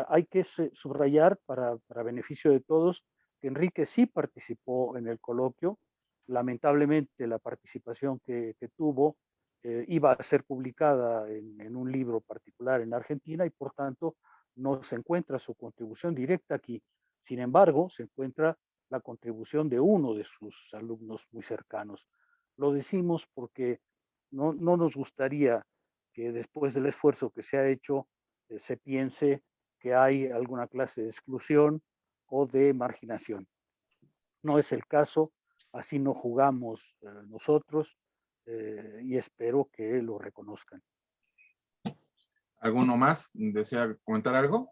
Hay que subrayar para beneficio de todos que Enrique sí participó en el coloquio. Lamentablemente la participación que tuvo iba a ser publicada en un libro particular en Argentina y por tanto no se encuentra su contribución directa aquí. Sin embargo, se encuentra la contribución de uno de sus alumnos muy cercanos. Lo decimos porque no nos gustaría que después del esfuerzo que se ha hecho se piense que hay alguna clase de exclusión o de marginación. No es el caso, así no jugamos nosotros y espero que lo reconozcan. ¿Alguno más desea comentar algo?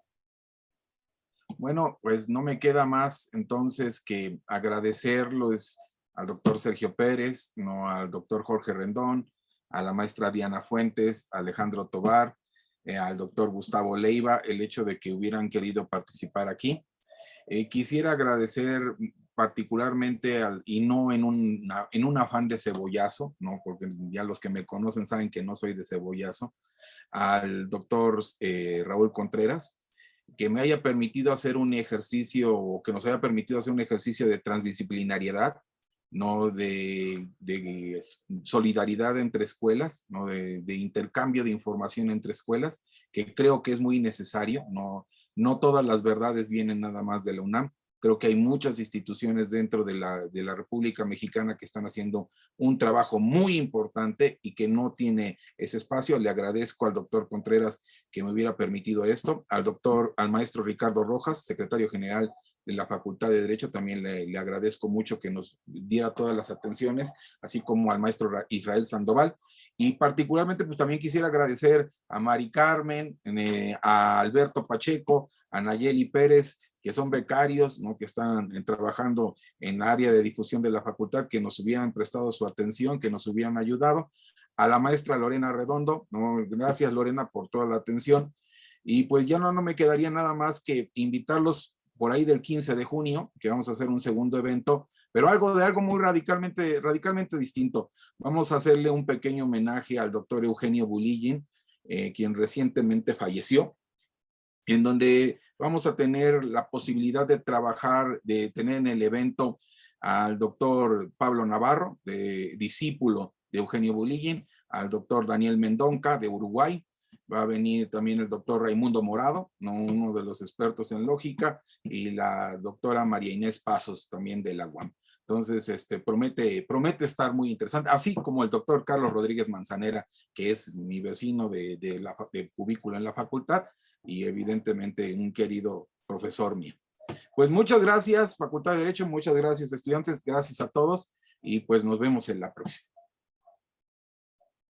Bueno, pues no me queda más entonces que agradecerles al doctor Sergio Pérez, no al doctor Jorge Rendón, a la maestra Diana Fuentes, a Alejandro Tobar, al doctor Gustavo Leiva, el hecho de que hubieran querido participar aquí. Quisiera agradecer particularmente, y no en un afán de cebollazo, ¿no? Porque ya los que me conocen saben que no soy de cebollazo, al doctor Raúl Contreras, que me haya permitido hacer un ejercicio, o que nos haya permitido hacer un ejercicio de transdisciplinariedad, no de solidaridad entre escuelas, no de intercambio de información entre escuelas, que creo que es muy necesario. No todas las verdades vienen nada más de la UNAM. Creo que hay muchas instituciones dentro de la República Mexicana que están haciendo un trabajo muy importante y que no tiene ese espacio. Le agradezco al doctor Contreras que me hubiera permitido esto, al maestro Ricardo Rojas, secretario general de la Facultad de Derecho, también le agradezco mucho que nos diera todas las atenciones, así como al maestro Israel Sandoval. Y particularmente, pues también quisiera agradecer a Mari Carmen, a Alberto Pacheco, a Nayeli Pérez, que son becarios, ¿no? Que están trabajando en el área de difusión de la facultad, que nos hubieran prestado su atención, que nos hubieran ayudado. A la maestra Lorena Redondo, ¿no? Gracias Lorena por toda la atención. Y pues ya no me quedaría nada más que invitarlos por ahí del 15 de junio, que vamos a hacer un segundo evento, pero algo muy radicalmente distinto. Vamos a hacerle un pequeño homenaje al doctor Eugenio Bulillín, quien recientemente falleció, en donde vamos a tener la posibilidad de trabajar, de tener en el evento al doctor Pablo Navarro, discípulo de Eugenio Bulillín, al doctor Daniel Mendonca de Uruguay. Va a venir también el doctor Raimundo Morado, ¿no? Uno de los expertos en lógica, y la doctora María Inés Pasos, también de la UAM. Entonces, promete estar muy interesante, así como el doctor Carlos Rodríguez Manzanera, que es mi vecino de cubículo en la facultad, y evidentemente un querido profesor mío. Pues muchas gracias, Facultad de Derecho, muchas gracias, estudiantes, gracias a todos, y pues nos vemos en la próxima.